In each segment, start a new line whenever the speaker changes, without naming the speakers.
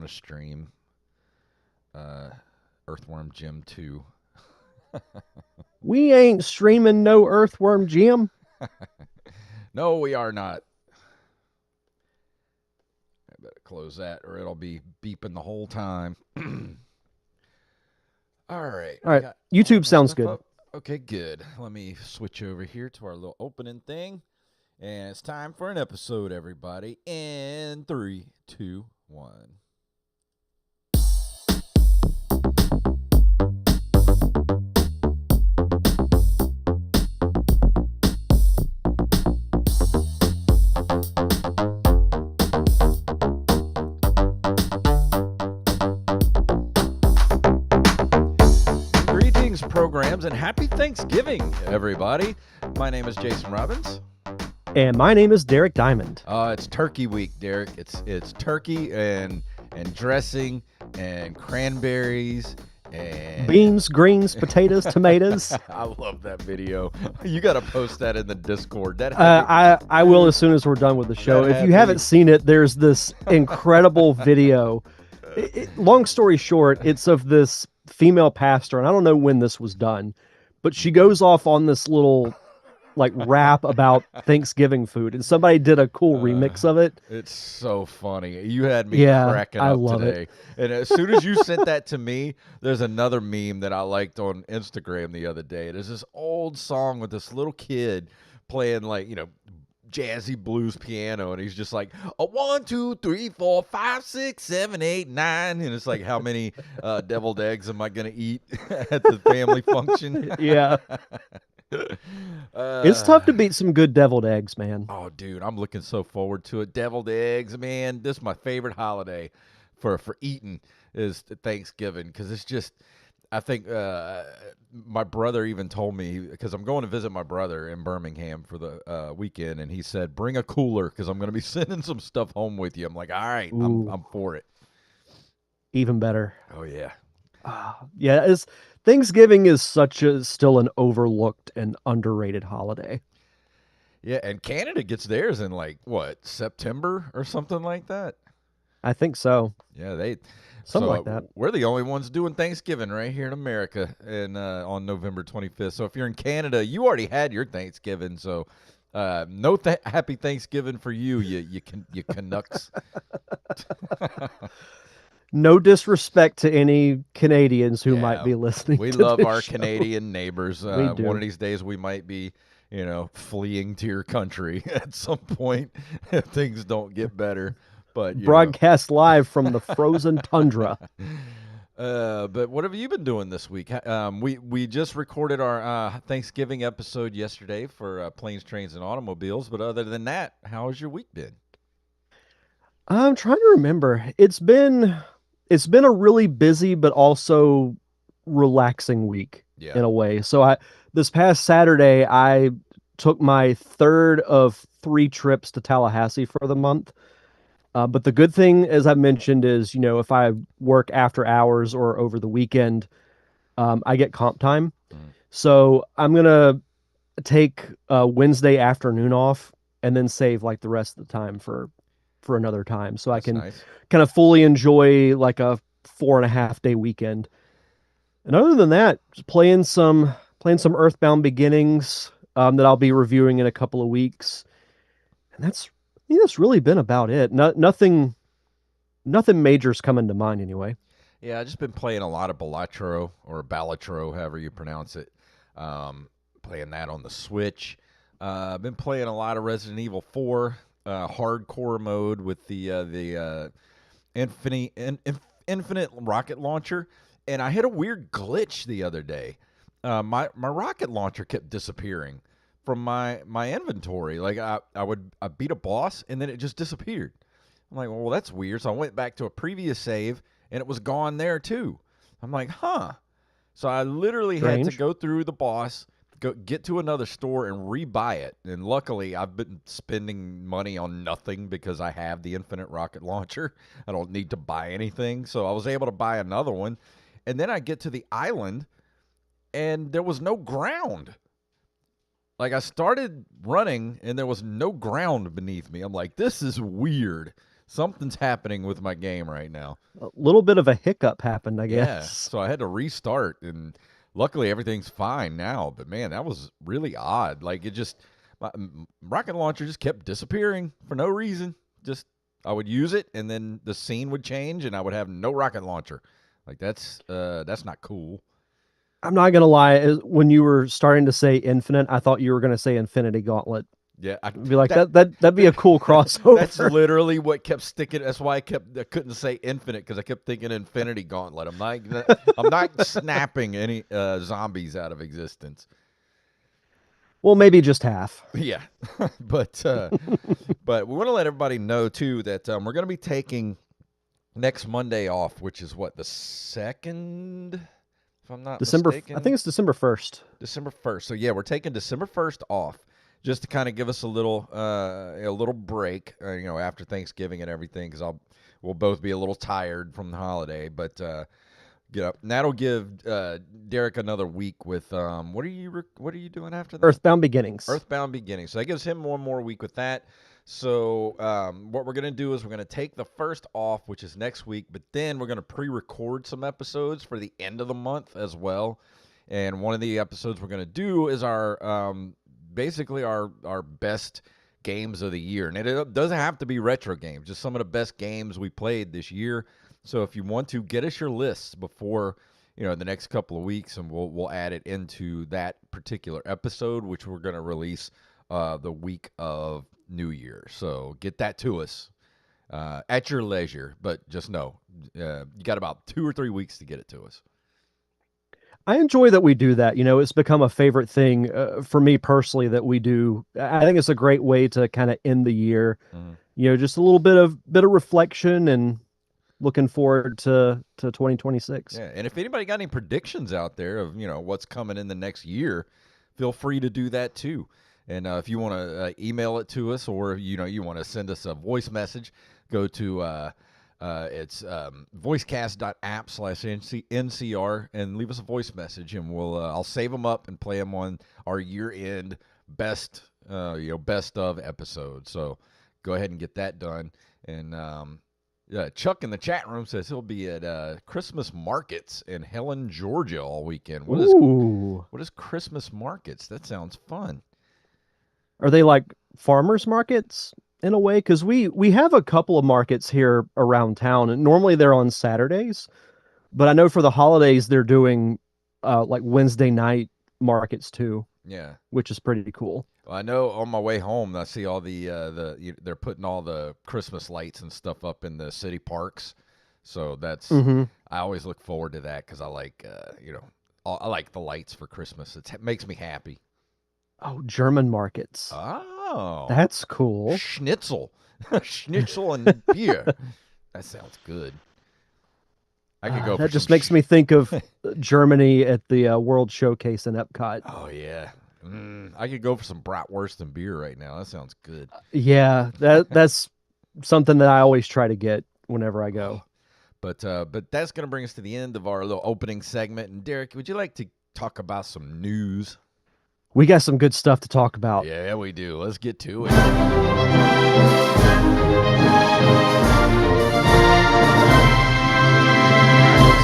to stream Earthworm Jim 2.
We ain't streaming no Earthworm Jim.
No, we are not. I better close that or it'll be beeping the whole time. All right.
All
I
right.
got all
YouTube
my
sounds
stuff
good.
up. Okay, good. Let me switch over here to our little opening thing. And it's time for an episode, everybody. In 3, 2, 1. Greetings, programs, and happy Thanksgiving, everybody. My name is Jason Robbins.
And my name is Derek Diamond.
It's Turkey Week, Derek. It's turkey and dressing and cranberries and
Beans, greens, potatoes, tomatoes.
I love that video. You got to post that in the Discord. That
I will as soon as we're done with the show.
That
If
had
you
me-
haven't seen it, there's this incredible video. Long story short, it's of this female pastor, and I don't know when this was done, but she goes off on this little like rap about Thanksgiving food, and somebody did a cool remix of it.
It's so funny. You had me
Yeah,
cracking
I
up
love
today. And as soon as you sent that to me, there's another meme that I liked on Instagram the other day. There's this old song with this little kid playing like, jazzy blues piano, and he's just like 1, 2, 3, 4, 5, 6, 7, 8, 9, and it's like, how many deviled eggs am I gonna eat at the family function?
Yeah, it's tough to beat some good deviled eggs, man.
Oh, dude, I'm looking so forward to it. Deviled eggs, man. This is my favorite holiday for eating is Thanksgiving, because it's just, I think my brother even told me, because I'm going to visit my brother in Birmingham for the weekend, and he said, bring a cooler because I'm going to be sending some stuff home with you. I'm like, all right, I'm for it.
Even better.
Oh, yeah.
Yeah, Thanksgiving is still an overlooked and underrated holiday.
Yeah, and Canada gets theirs in like, what, September or something like that?
I think so.
Yeah,
Something like that.
We're the only ones doing Thanksgiving right here in America, and on November 25th. So if you're in Canada, you already had your Thanksgiving. So no happy Thanksgiving for you, you Canucks.
No disrespect to any Canadians who
Yeah,
might be listening.
We
to
love
this
our
show.
Canadian neighbors.
We do.
One of these days, we might be, fleeing to your country at some point if things don't get better. But
Broadcast live from the frozen tundra.
But what have you been doing this week? We just recorded our Thanksgiving episode yesterday for Planes, Trains, and Automobiles. But other than that, how has your week been?
I'm trying to remember. It's been a really busy but also relaxing week in a way. So this past Saturday I took my third of 3 trips to Tallahassee for the month. But the good thing, as I mentioned, is, if I work after hours or over the weekend, I get comp time. So I'm going to take Wednesday afternoon off and then save like the rest of the time for another time. So
That's
I can
nice.
kind of fully enjoy like a 4.5 day weekend. And other than that, just playing some Earthbound Beginnings that I'll be reviewing in a couple of weeks. And that's really been about it. Nothing major's coming to mind anyway.
Yeah, I've just been playing a lot of Balatro or Balatro, however you pronounce it. Playing that on the Switch. I've been playing a lot of Resident Evil 4 hardcore mode with the infinite rocket launcher, and I hit a weird glitch the other day. My rocket launcher kept disappearing from my inventory. Like I beat a boss and then it just disappeared. I'm like, well, that's weird. So I went back to a previous save and it was gone there too. I'm like, huh. So I literally had to go through the boss, get to another store and rebuy it. And luckily I've been spending money on nothing because I have the infinite rocket launcher. I don't need to buy anything. So I was able to buy another one. And then I get to the island and there was no ground. Like, I started running, and there was no ground beneath me. I'm like, this is weird. Something's happening with my game right now.
A little bit of a hiccup happened, I
Yeah,
guess.
so I had to restart, and luckily everything's fine now. But man, that was really odd. Like it just, my rocket launcher just kept disappearing for no reason. Just I would use it, and then the scene would change, and I would have no rocket launcher. Like that's not cool.
I'm not gonna lie. When you were starting to say Infinite, I thought you were gonna say Infinity Gauntlet.
Yeah,
Be like that'd be a cool crossover.
That's literally what kept sticking. That's why I couldn't say Infinite, because I kept thinking Infinity Gauntlet. I'm not snapping any zombies out of existence.
Well, maybe just half.
Yeah, but we want to let everybody know too that we're going to be taking next Monday off, which is what, the 2nd, if I'm not mistaken.
I think it's December 1st.
December 1st. So yeah, we're taking December 1st off, just to kind of give us a little break, after Thanksgiving and everything, because we'll both be a little tired from the holiday. But and that'll give Derek another week with what are you doing after that?
Earthbound Beginnings.
Earthbound Beginnings. So that gives him one more week with that. So what we're gonna do is we're gonna take the 1st off, which is next week, but then we're gonna pre-record some episodes for the end of the month as well. And one of the episodes we're gonna do is our basically our best games of the year. And it doesn't have to be retro games, just some of the best games we played this year. So if you want to, get us your lists before the next couple of weeks, and we'll add it into that particular episode, which we're going to release the week of New Year. So get that to us at your leisure, but just know you got about 2 or 3 weeks to get it to us.
I enjoy that we do that. It's become a favorite thing for me personally that we do. I think it's a great way to kind of end the year. Mm-hmm. Just a little bit of reflection and looking forward to 2026.
Yeah, and if anybody got any predictions out there of what's coming in the next year, feel free to do that too. And if you want to email it to us, or you want to send us a voice message, go to it's voicecast.app/NCR and leave us a voice message, and I'll save them up and play them on our year-end best of episodes. So go ahead and get that done. And Chuck in the chat room says he'll be at Christmas markets in Helen, Georgia all weekend. What is Christmas markets? That sounds fun.
Are they like farmers markets in a way? Because we have a couple of markets here around town, and normally they're on Saturdays. But I know for the holidays they're doing like Wednesday night markets too.
Yeah,
which is pretty cool.
Well, I know on my way home I see all they're putting all the Christmas lights and stuff up in the city parks. So that's I always look forward to that, because I like I like the lights for Christmas. It makes me happy.
Oh, German markets.
Oh,
that's cool.
Schnitzel, schnitzel and beer. That sounds good. I could go.
That just makes me think of Germany at the World Showcase in Epcot.
Oh yeah, I could go for some bratwurst and beer right now. That sounds good.
Yeah, that's something that I always try to get whenever I go.
But that's gonna bring us to the end of our little opening segment. And Derek, would you like to talk about some news?
We got some good stuff to talk about.
Yeah, we do. Let's get to it.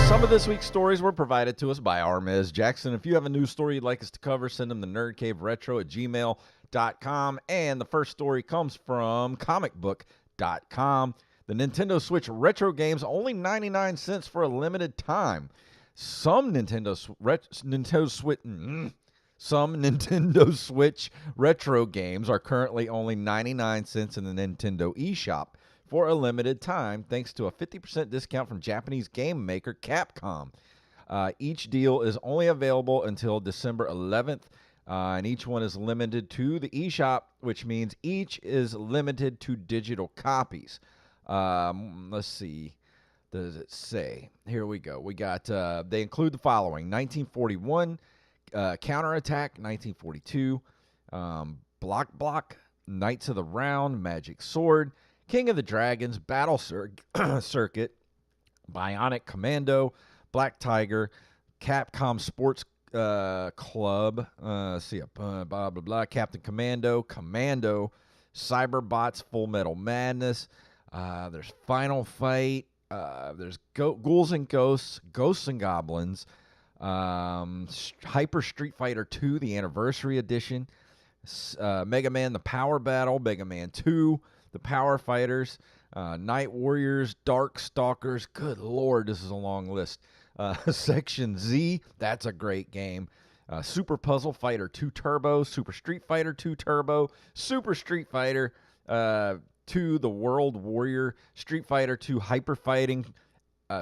Some of this week's stories were provided to us by our Ms. Jackson. If you have a news story you'd like us to cover, send them to nerdcaveretro@gmail.com. And the first story comes from comicbook.com. The Nintendo Switch retro games, only 99 cents for a limited time. Some Nintendo Switch retro games are currently only 99 cents in the Nintendo eShop for a limited time, thanks to a 50% discount from Japanese game maker Capcom. Each deal is only available until December 11th, and each one is limited to the eShop, which means each is limited to digital copies. Let's see. Does it say? Here we go. We got, they include the following: 1941, Counterattack, 1942, Block, Knights of the Round, Magic Sword, King of the Dragons, Battle Circuit, Bionic Commando, Black Tiger, Capcom Sports Club, blah, blah, blah, Captain Commando, Cyberbots, Full Metal Madness, There's Final Fight. There's Ghouls and Ghosts, Ghosts and Goblins, Hyper Street Fighter 2, the Anniversary Edition, Mega Man The Power Battle, Mega Man 2, The Power Fighters, Night Warriors, Dark Stalkers. Good Lord, this is a long list. Section Z, that's a great game. Super Puzzle Fighter 2 Turbo, Super Street Fighter 2 Turbo, Super Street Fighter 2 The World Warrior, Street Fighter 2 Hyper Fighting,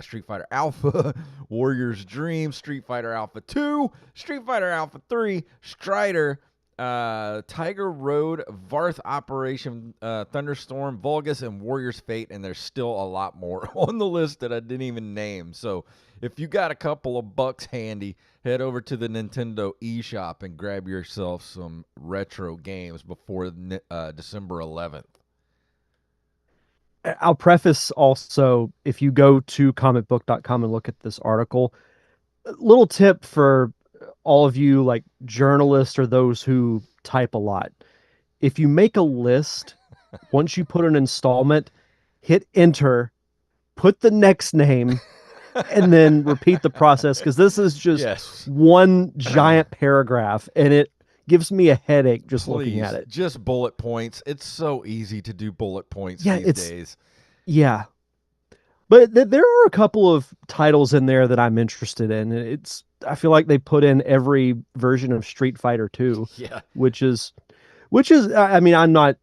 Street Fighter Alpha, Warrior's Dream, Street Fighter Alpha 2, Street Fighter Alpha 3, Strider, Tiger Road, Varth Operation, Thunderstorm, Vulgus, and Warrior's Fate, and there's still a lot more on the list that I didn't even name. So if you got a couple of bucks handy, head over to the Nintendo eShop and grab yourself some retro games before December 11th.
I'll preface also, if you go to comicbook.com and look at this article, a little tip for all of you like journalists or those who type a lot. If you make a list, once you put an installment, hit enter, put the next name, and then repeat the process, because this is just one giant paragraph, and it gives me a headache just looking at it.
Just bullet points. It's so easy to do bullet points these days.
Yeah. But there are a couple of titles in there that I'm interested in. I feel like they put in every version of Street Fighter 2, which is I mean, I'm not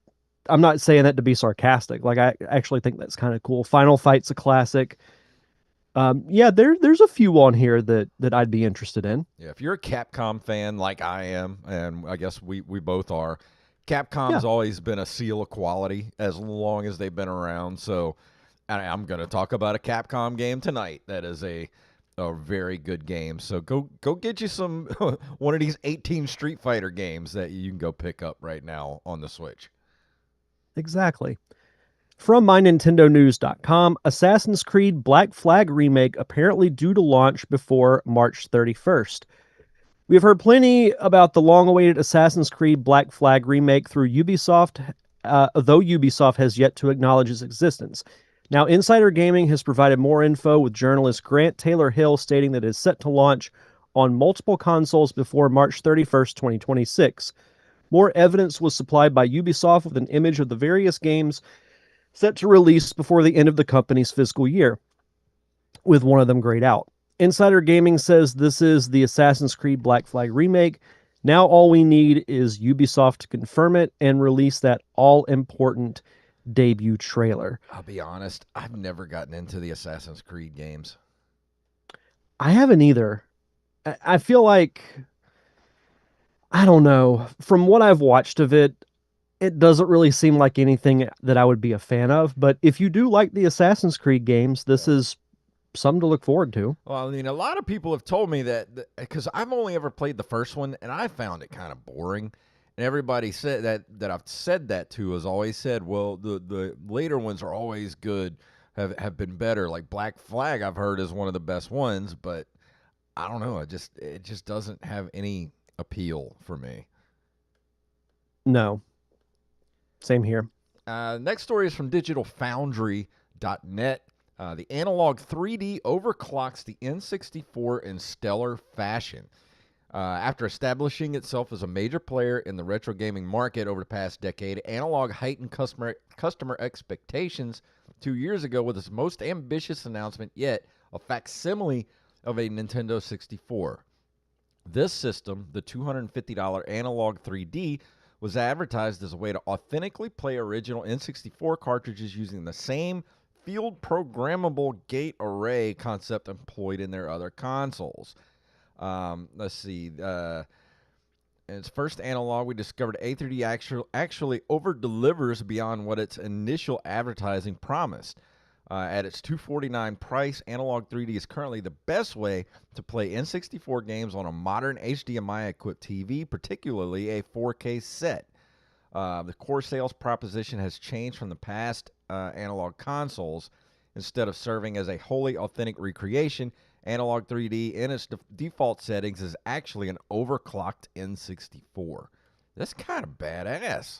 saying that to be sarcastic. Like, I actually think that's kind of cool. Final Fight's a classic. There's a few on here that I'd be interested in.
Yeah, if you're a Capcom fan like I am, and I guess we both are, Capcom's always been a seal of quality as long as they've been around. So I'm going to talk about a Capcom game tonight that is a very good game. So go get you some one of these 18 Street Fighter games that you can go pick up right now on the Switch.
Exactly. From mynintendonews.com, Assassin's Creed Black Flag remake apparently due to launch before March 31st. We have heard plenty about the long-awaited Assassin's Creed Black Flag remake through Ubisoft, though Ubisoft has yet to acknowledge its existence. Now, Insider Gaming has provided more info, with journalist Grant Taylor-Hill stating that it is set to launch on multiple consoles before March 31st, 2026. More evidence was supplied by Ubisoft with an image of the various games set to release before the end of the company's fiscal year, with one of them grayed out. Insider Gaming says this is the Assassin's Creed Black Flag remake. Now all we need is Ubisoft to confirm it and release that all-important debut trailer.
I'll be honest, I've never gotten into the Assassin's Creed games.
I haven't either. I feel like, I don't know, from what I've watched of it, it doesn't really seem like anything that I would be a fan of. But if you do like the Assassin's Creed games, this is something to look forward to.
Well, I mean, a lot of people have told me that, because I've only ever played the first one, and I found it kind of boring. And everybody said that I've said that to has always said, well, the later ones are always good, have been better. Like Black Flag, I've heard, is one of the best ones, but I don't know. It just doesn't have any appeal for me.
No. Same here.
Next story is from digitalfoundry.net. The Analog 3D overclocks the N64 in stellar fashion. After establishing itself as a major player in the retro gaming market over the past decade, Analog heightened customer expectations 2 years ago with its most ambitious announcement yet, a facsimile of a Nintendo 64. This system, the $250 Analog 3D, was advertised as a way to authentically play original N64 cartridges using the same field programmable gate array concept employed in their other consoles. Let's see. In its first analog, we discovered A3D actually over-delivers beyond what its initial advertising promised. At its $249 price, Analog 3D is currently the best way to play N64 games on a modern HDMI-equipped TV, particularly a 4K set. The core sales proposition has changed from the past analog consoles. Instead of serving as a wholly authentic recreation, Analog 3D in its default settings is actually an overclocked N64. That's kind of badass.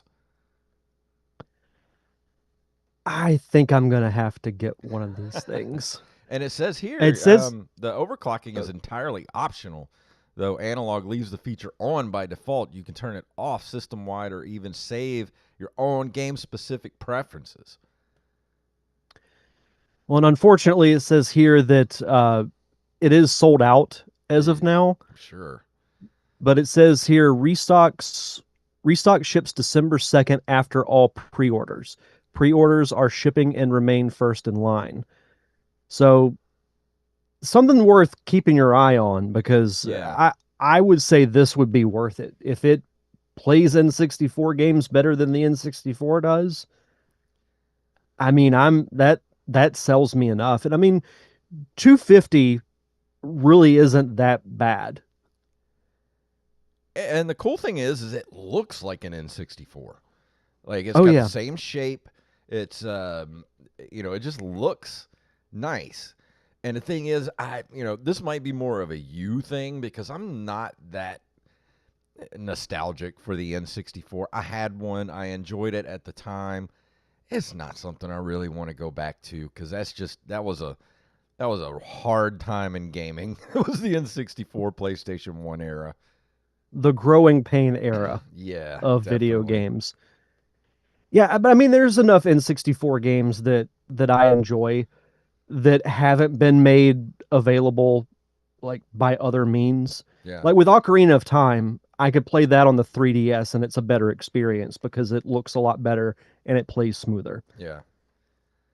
I think I'm gonna have to get one of these things.
And it says
It
here
says,
the overclocking is entirely optional, though analog leaves the feature on by default. You can turn it off system wide or even save your own game specific preferences.
well, and unfortunately, it says here that it is sold out as of now.
I'm sure.
But it says here restock ships December 2nd after all pre-orders. Pre-orders are shipping and remain first in line. So something worth keeping your eye on because
Yeah.
I would say this would be worth it. If it plays N64 games better than the N64 does, I mean, I'm that sells me enough. And I mean, 250 really isn't that bad.
And the cool thing is it looks like an N64. Like it's
Oh
got the
yeah.
same shape. It's it just looks nice. And the thing is, this might be more of a you thing because I'm not that nostalgic for the N64. I had one. I enjoyed it at the time. It's not something I really want to go back to because that was a hard time in gaming. It was the N64 PlayStation 1 era.
The growing pain era
Yeah,
of video
definitely.
games. Yeah, but I mean, there's enough N64 games that I enjoy that haven't been made available like by other means.
Yeah,
Like with Ocarina of Time, I could play that on the 3DS and it's a better experience because it looks a lot better and it plays smoother.
yeah.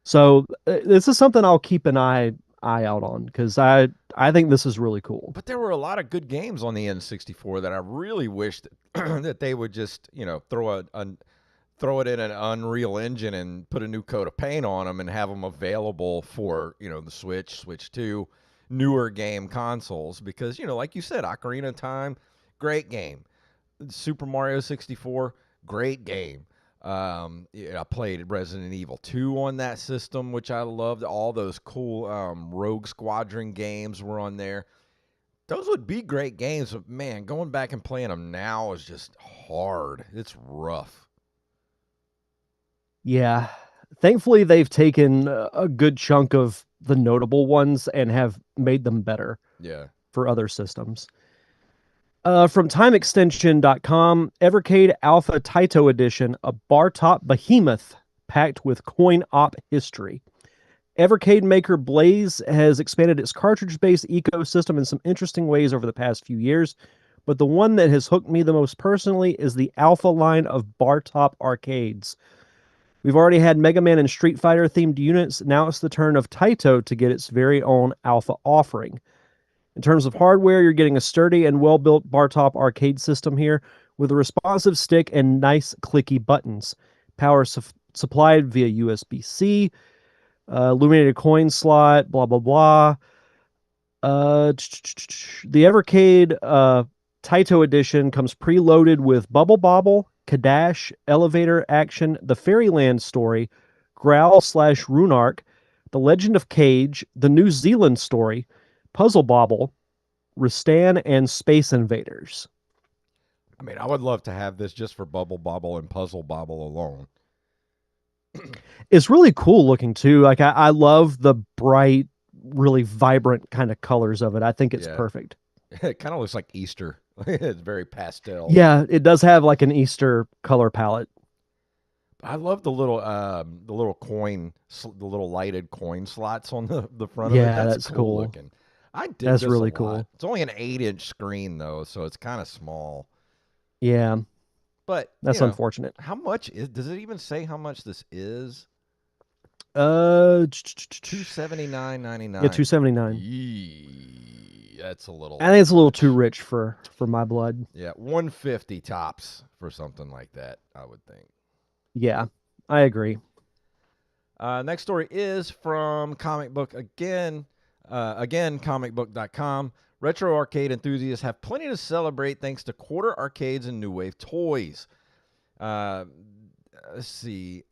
So this is something I'll keep an eye out on because I think this is really cool.
But there were a lot of good games on the N64 that I really wished that, that they would just, throw it in an Unreal Engine and put a new coat of paint on them and have them available for, the Switch, Switch 2, newer game consoles because, like you said, Ocarina of Time, great game. Super Mario 64, great game. I played Resident Evil 2 on that system, which I loved. All those cool Rogue Squadron games were on there. Those would be great games, but man, going back and playing them now is just hard. It's rough.
Yeah. Thankfully, they've taken a good chunk of the notable ones and have made them better
Yeah.
for other systems. From TimeExtension.com, Evercade Alpha Taito Edition, a bar top behemoth packed with coin op history. Evercade maker Blaze has expanded its cartridge based ecosystem in some interesting ways over the past few years, but the one that has hooked me the most personally is the Alpha line of bar top arcades. We've already had Mega Man and Street Fighter themed units. Now it's the turn of Taito to get its very own Alpha offering. In terms of hardware, you're getting a sturdy and well built bar top arcade system here with a responsive stick and nice clicky buttons. Power supplied via USB C, illuminated coin slot, blah, blah, blah. The Evercade Taito edition comes preloaded with Bubble Bobble, Kadash, Elevator Action, The Fairyland Story, Growl slash Runark, The Legend of Cage, The New Zealand Story, Puzzle Bobble, Ristan, and Space Invaders.
I mean, I would love to have this just for Bubble Bobble and Puzzle Bobble alone.
It's really cool looking too. Like I love the bright, really vibrant kind of colors of it. I think it's
Yeah.
perfect.
It kind of looks like Easter. It's very pastel.
Yeah, it does have like an Easter color palette.
I love the little coin, the little lighted coin slots on the front of it.
Yeah,
That's
that's
cool
cool.
looking. I dig
That's
this a
really
lot.
cool.
It's only an 8-inch screen though, so it's kind of small.
Yeah,
But
that's unfortunate.
how much is? Does it even say how much this is?
Uh,
$279.99.
yeah, 279.
That's a little
I think it's a little too
much.
rich for my blood.
Yeah, 150 tops for something like that, I would think.
Yeah, I agree.
Next story is from Comic Book again. Again, comicbook.com. Retro arcade enthusiasts have plenty to celebrate thanks to quarter arcades and new wave toys. Let's see.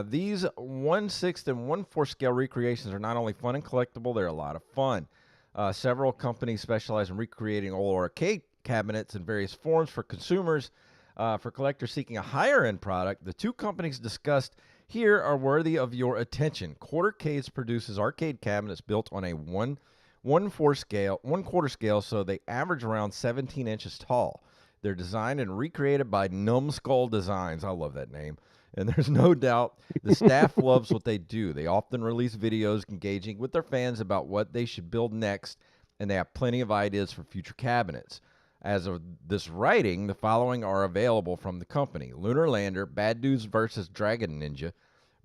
These 1/6 and 1/4 scale recreations are not only fun and collectible, they're a lot of fun. Several companies specialize in recreating old arcade cabinets in various forms for consumers. For collectors seeking a higher end product, the two companies discussed here are worthy of your attention. Quarter Case produces arcade cabinets built on a one quarter scale, so they average around 17 inches tall. They're designed and recreated by Numbskull Designs. I love that name. And there's no doubt the staff loves what they do. They often release videos engaging with their fans about what they should build next, and they have plenty of ideas for future cabinets. As of this writing, the following are available from the company: Lunar Lander, Bad Dudes vs. Dragon Ninja,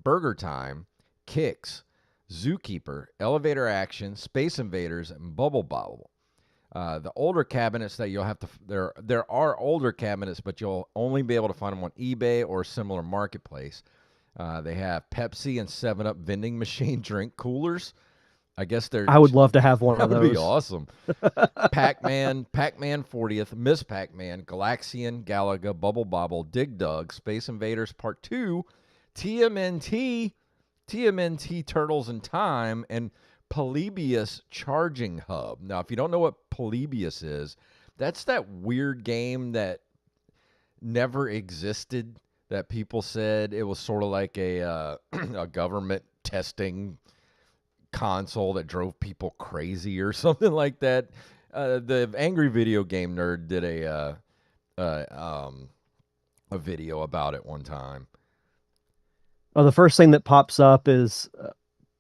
Burger Time, Kicks, Zookeeper, Elevator Action, Space Invaders, and Bubble Bobble. The older cabinets that you'll have to there are older cabinets, but you'll only be able to find them on eBay or a similar marketplace. They have Pepsi and 7-Up vending machine drink coolers. I guess they're.
I would love to have one
that
of
would
those.
be awesome. Pac-Man 40th, Miss Pac-Man, Galaxian, Galaga, Bubble Bobble, Dig Dug, Space Invaders Part 2, TMNT Turtles in Time, and Polybius Charging Hub. Now, if you don't know what Polybius is, that's that weird game that never existed, that people said it was sort of like a government testing console that drove people crazy or something like that. The Angry Video Game Nerd did a video about it one time.
Oh, the first thing that pops up is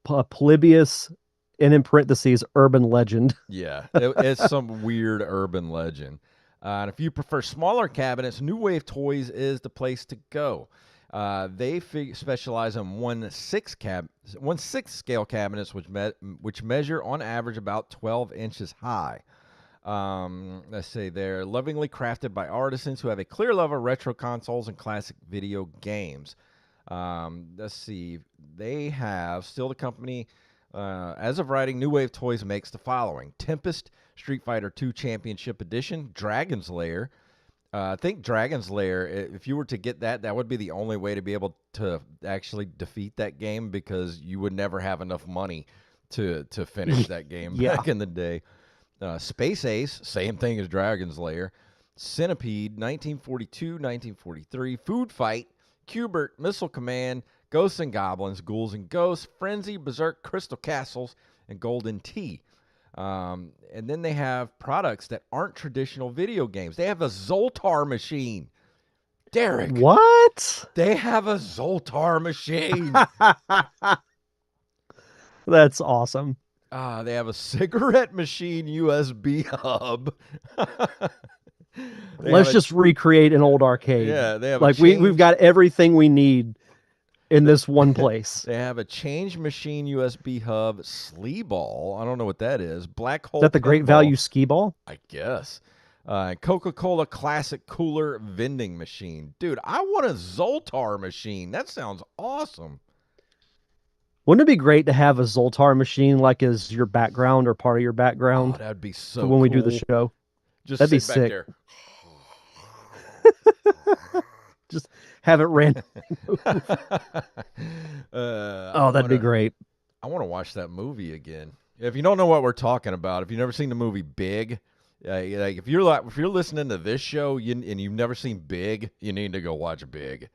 Polybius, and in parentheses, urban legend.
Yeah, it's some weird urban legend. And if you prefer smaller cabinets, New Wave Toys is the place to go. They specialize in 1/6 scale cabinets, which measure on average about 12 inches high. Let's say they're lovingly crafted by artisans who have a clear love of retro consoles and classic video games. Let's see. They have still the company. As of writing, New Wave Toys makes the following: Tempest Street Fighter II Championship Edition, Dragon's Lair. I think Dragon's Lair, if you were to get that, that would be the only way to be able to actually defeat that game, because you would never have enough money to finish that game back in the day. Space Ace, same thing as Dragon's Lair. Centipede, 1942, 1943. Food Fight, Cubert, Missile Command, Ghosts and Goblins, Ghouls and Ghosts, Frenzy, Berserk, Crystal Castles, and Golden Tea. And then they have products that aren't traditional video games. They have a Zoltar machine. Derek.
What?
They have a Zoltar machine.
That's awesome.
They have a cigarette machine USB hub.
Let's just recreate an old arcade.
Yeah, they have
like we've got everything we need in this one place.
They have a change machine USB hub, Slee Ball. I don't know what that is. Black Hole.
Is that the Great Value Skee Ball?
I guess. Coca-Cola Classic Cooler vending machine. Dude, I want a Zoltar machine. That sounds awesome.
Wouldn't it be great to have a Zoltar machine like as your background or part of your background?
Oh, that'd be so
when
cool.
we do the show.
Just
that'd be
sit back
sick.
There.
Just have it random. That'd be great.
I want to watch that movie again. If you don't know what we're talking about, if you've never seen the movie Big, like if you're listening to this show and you've never seen Big, you need to go watch Big.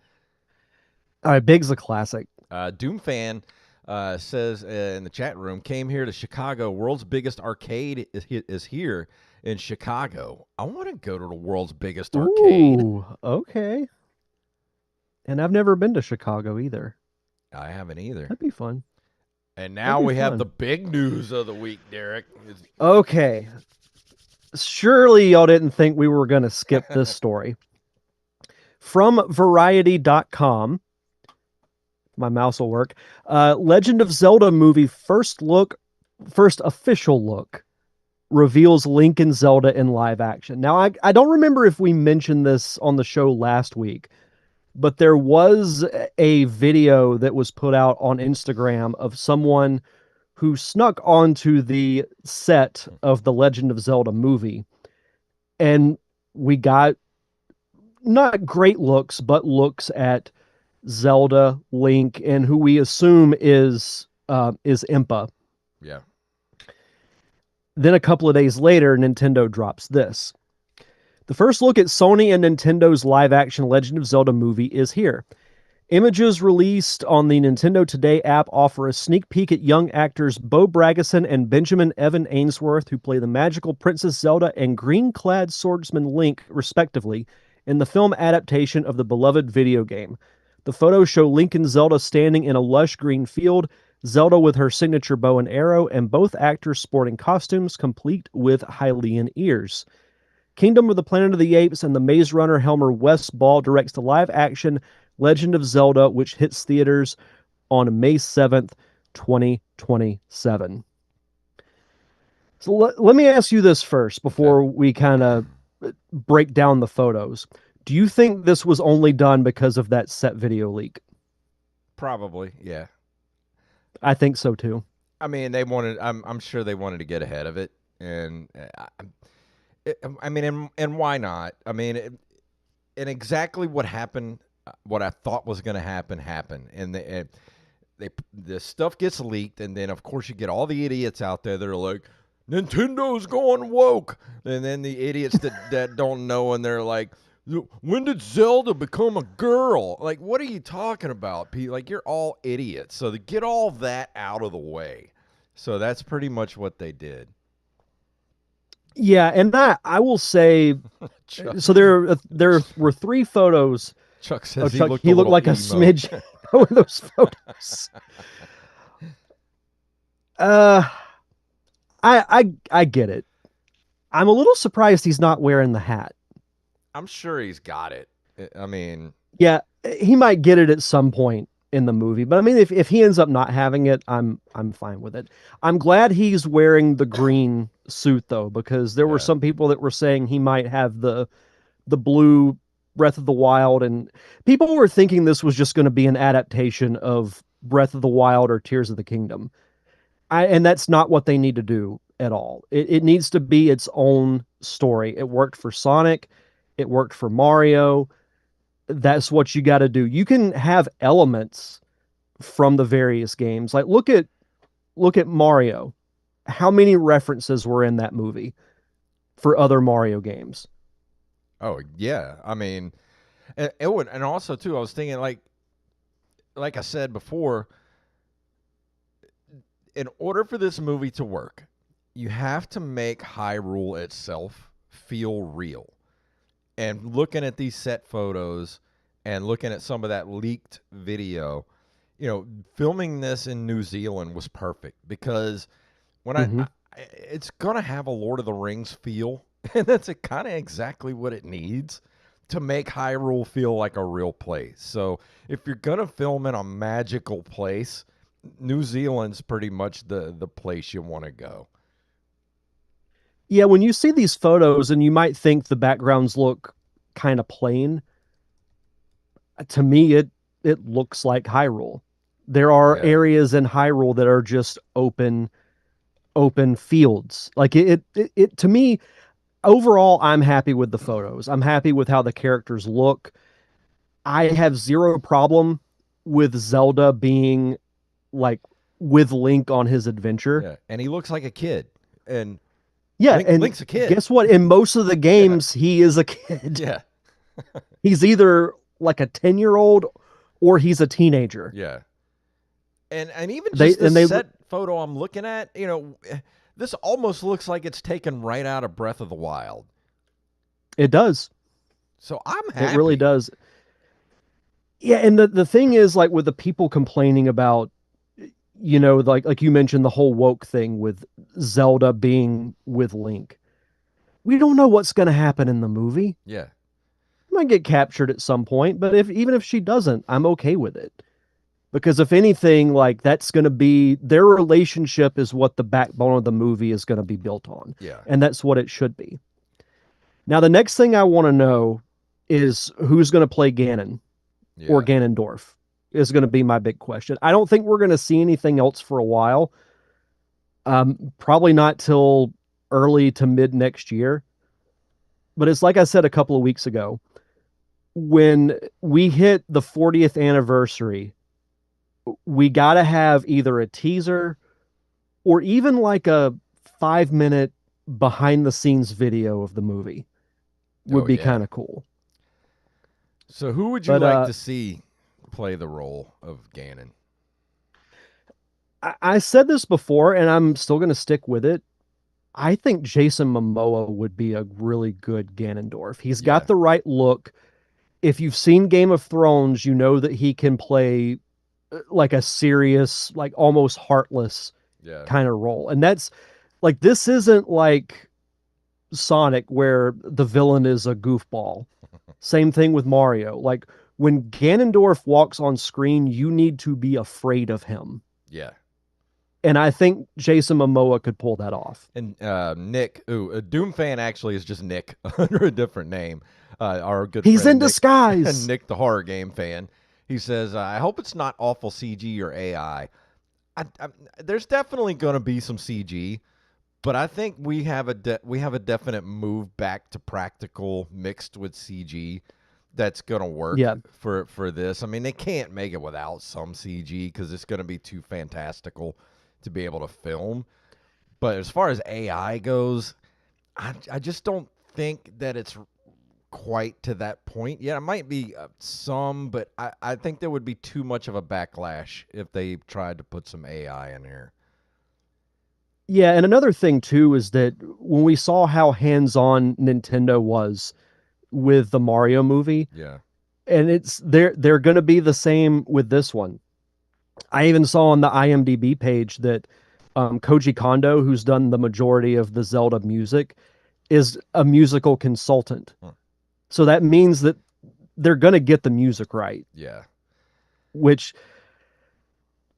All right, Big's a classic.
Doom Fan says in the chat room, came here to Chicago. World's biggest arcade is here in Chicago. I want to go to the world's biggest arcade.
Ooh, okay. And I've never been to Chicago either.
I haven't either.
That'd be fun.
And now we have the big news of the week, Derek.
Okay. Surely y'all didn't think we were going to skip this story. From Variety.com, my mouse will work. Legend of Zelda movie first official look reveals Link and Zelda in live action. Now, I don't remember if we mentioned this on the show last week, but there was a video that was put out on Instagram of someone who snuck onto the set of the Legend of Zelda movie. And we got not great looks, but looks at Zelda, Link, and who we assume is Impa.
Yeah.
Then a couple of days later, Nintendo drops this. The first look at Sony and Nintendo's live-action Legend of Zelda movie is here. Images released on the Nintendo Today app offer a sneak peek at young actors Bo Bragason and Benjamin Evan Ainsworth, who play the magical Princess Zelda and green-clad swordsman Link, respectively, in the film adaptation of the beloved video game. The photos show Link and Zelda standing in a lush green field, Zelda with her signature bow and arrow, and both actors sporting costumes complete with Hylian ears. Kingdom of the Planet of the Apes and the Maze Runner Helmer Wes Ball directs the live-action Legend of Zelda, which hits theaters on May 7th, 2027. So let me ask you this first before we kind of break down the photos. Do you think this was only done because of that set video leak?
Probably, yeah.
I think so too.
I mean, I'm sure they wanted to get ahead of it, and I mean, and why not? I mean, and exactly what happened, what I thought was going to happen, happened, and the stuff gets leaked, and then of course you get all the idiots out there that are like, Nintendo's going woke, and then the idiots that don't know, and they're like, when did Zelda become a girl? Like, what are you talking about, Pete? Like, you're all idiots. So to get all that out of the way, so that's pretty much what they did.
Yeah, and I will say, so there were 3 photos.
Chuck says
Chuck, he looked like
emo.
a smidge with those photos. I get it. I'm a little surprised he's not wearing the hat.
I'm sure he's got it. I mean,
yeah, he might get it at some point in the movie, but I mean, if he ends up not having it, I'm fine with it. I'm glad he's wearing the green suit though, because there were some people that were saying he might have the blue Breath of the Wild, and people were thinking this was just going to be an adaptation of Breath of the Wild or Tears of the Kingdom. And that's not what they need to do at all. It needs to be its own story. It worked for Sonic. It worked for Mario. That's what you got to do. You can have elements from the various games. Like look at Mario. How many references were in that movie for other Mario games?
Oh yeah, I mean, it would, and also too, I was thinking like I said before, in order for this movie to work, you have to make Hyrule itself feel real. And looking at these set photos and looking at some of that leaked video, filming this in New Zealand was perfect because when it's gonna have a Lord of the Rings feel. And that's kind of exactly what it needs to make Hyrule feel like a real place. So if you're going to film in a magical place, New Zealand's pretty much the place you want to go.
Yeah, when you see these photos and you might think the backgrounds look kind of plain, to me it looks like Hyrule. There are areas in Hyrule that are just open fields. Like it to me, overall, I'm happy with the photos. I'm happy with how the characters look. I have zero problem with Zelda being like with Link on his adventure.
Yeah, and he looks like a kid. And
Link's
a kid.
Guess what? In most of the games, he is a kid.
Yeah.
He's either like a 10-year-old or he's a teenager.
Yeah. And even just the set photo I'm looking at, this almost looks like it's taken right out of Breath of the Wild.
It does.
So I'm happy.
It really does. Yeah, and the thing is, like, with the people complaining about, like you mentioned, the whole woke thing with Zelda being with Link. We don't know what's going to happen in the movie.
Yeah.
She might get captured at some point, but even if she doesn't, I'm okay with it. Because if anything, like that's going to be their relationship is what the backbone of the movie is going to be built on.
Yeah.
And that's what it should be. Now, the next thing I want to know is who's going to play Ganon or Ganondorf is going to be my big question. I don't think we're going to see anything else for a while. Probably not till early to mid next year. But it's like I said a couple of weeks ago, when we hit the 40th anniversary, we got to have either a teaser or even like a 5-minute behind the scenes video of the movie would be kind of cool.
So who would you like to see play the role of Ganon?
I said this before, and I'm still going to stick with it. I think Jason Momoa would be a really good Ganondorf. He's
Yeah,
got the right look. If you've seen Game of Thrones, you know that he can play like a serious, like almost heartless
yeah,
kind of role. And that's like, this isn't like Sonic where the villain is a goofball. Same thing with Mario. Like when Ganondorf walks on screen, you need to be afraid of him.
yeah.
And I think Jason Momoa could pull that off.
And Nick, a Doom fan actually is just Nick under a different name. Our good
He's in
friend Nick,
disguise.
Nick, the horror game fan. He says, "I hope it's not awful CG or AI. There's definitely going to be some CG, but I think we have a definite move back to practical mixed with CG that's going to work
Yeah.
for this. I mean, they can't make it without some CG because it's going to be too fantastical to be able to film. But as far as AI goes, I just don't think that it's quite to that point yet. It might be some, but I think there would be too much of a backlash if they tried to put some AI in here.
Yeah, and another thing too is that when we saw how hands-on Nintendo was with the Mario movie,
Yeah.
and they're going to be the same with this one. I even saw on the IMDb page that Koji Kondo, who's done the majority of the Zelda music, is a musical consultant.
Huh.
So that means that they're going to get the music right.
Yeah.
Which,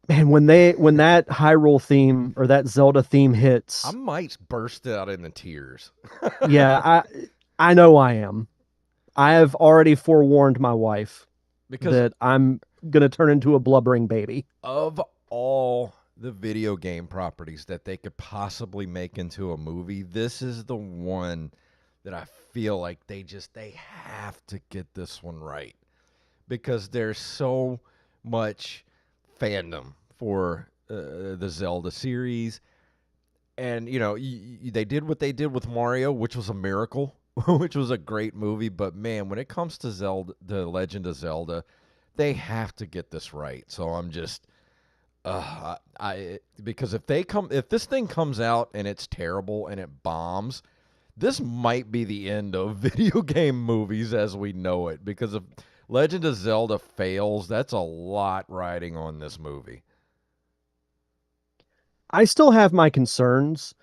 man, when that Hyrule theme or that Zelda theme hits,
I might burst out into tears.
yeah, I know I am. I have already forewarned my wife
because
that I'm gonna turn into a blubbering baby.
of all the video game properties that they could possibly make into a movie, this is the one that I feel like they have to get this one right, because there's so much fandom for the Zelda series. And they did what they did with Mario, which was a miracle, which was a great movie. But man, when it comes to Zelda, the Legend of Zelda, they have to get this right. So I'm just, because if this thing comes out and it's terrible and it bombs, this might be the end of video game movies as we know it. Because if Legend of Zelda fails, that's a lot riding on this movie.
I still have my concerns,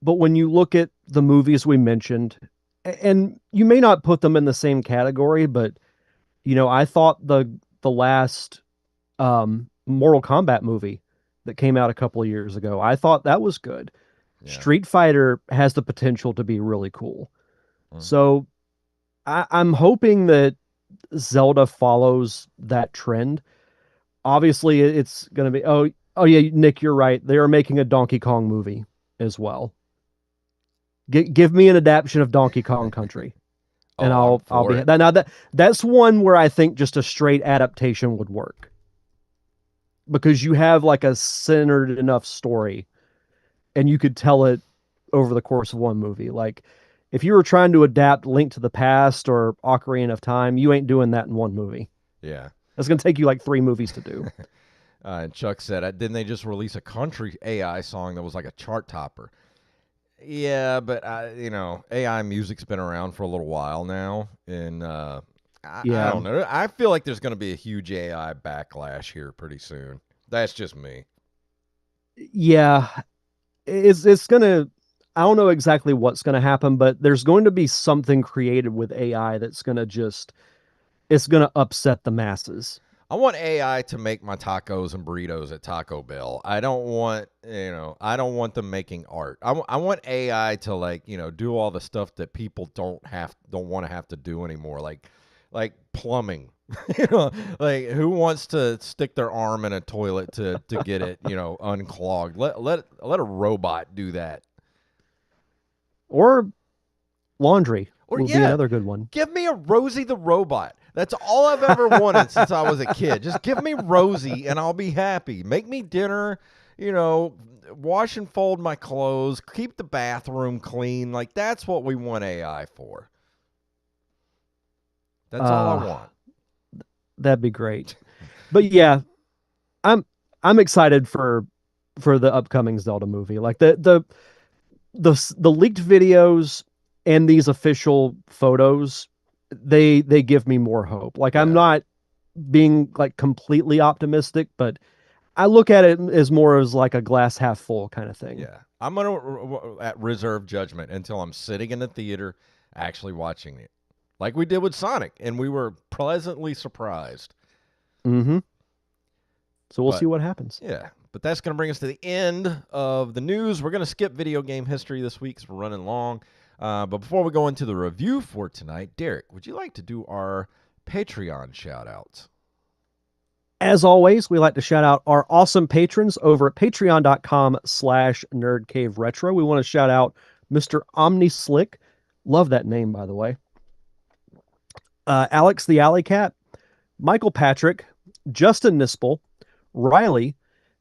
but when you look at the movies we mentioned, and you may not put them in the same category, but I thought the last Mortal Kombat movie that came out a couple of years ago, I thought that was good.
Yeah.
Street Fighter has the potential to be really cool.
Mm.
So I'm hoping that Zelda follows that trend. Obviously, it's going to be, oh yeah, Nick, you're right. They are making a Donkey Kong movie as well. Give me an adaptation of Donkey Kong Country, and I'll be
it.
now that's one where I think just a straight adaptation would work, because you have like a centered enough story, and you could tell it over the course of one movie. Like if you were trying to adapt Link to the Past or Ocarina of Time, you ain't doing that in one movie.
Yeah,
that's gonna take you like 3 movies to do.
And Chuck said, didn't they just release a country AI song that was like a chart topper? Yeah, but AI music's been around for a little while now, and I don't know. I feel like there's going to be a huge AI backlash here pretty soon. That's just me.
Yeah, it's gonna. I don't know exactly what's going to happen, but there's going to be something created with AI that's going to it's going to upset the masses.
I want AI to make my tacos and burritos at Taco Bell. I don't want, I don't want them making art. I want AI to do all the stuff that people don't want to have to do anymore, like plumbing. Like who wants to stick their arm in a toilet to get it, unclogged? Let a robot do that.
Or laundry would be
yeah,
another good one.
Give me a Rosie the robot. That's all I've ever wanted since I was a kid. Just give me Rosie and I'll be happy. Make me dinner, wash and fold my clothes, keep the bathroom clean. Like that's what we want AI for. That's all I want.
That'd be great. But yeah, I'm I'm excited for the upcoming Zelda movie. Like the leaked videos and these official photos, they give me more hope. Like I'm
Yeah.
not being like completely optimistic, but I look at it as more as like a glass half full kind of thing.
Yeah. I'm going to reserve judgment until I'm sitting in the theater actually watching it. Like we did with Sonic, and we were pleasantly surprised.
Mm-hmm. So we'll see
But
what happens.
yeah, but that's going to bring us to the end of the news. We're going to skip video game history this week because we're running long. But before we go into the review for tonight, Derek, would you like to do our Patreon shout outs?
As always, we like to shout out our awesome patrons over at patreon.com/nerdcaveretro. We want to shout out Mr. OmniSlick. Love that name, by the way. Alex the Alley Cat, Michael Patrick, Justin Nispel, Riley,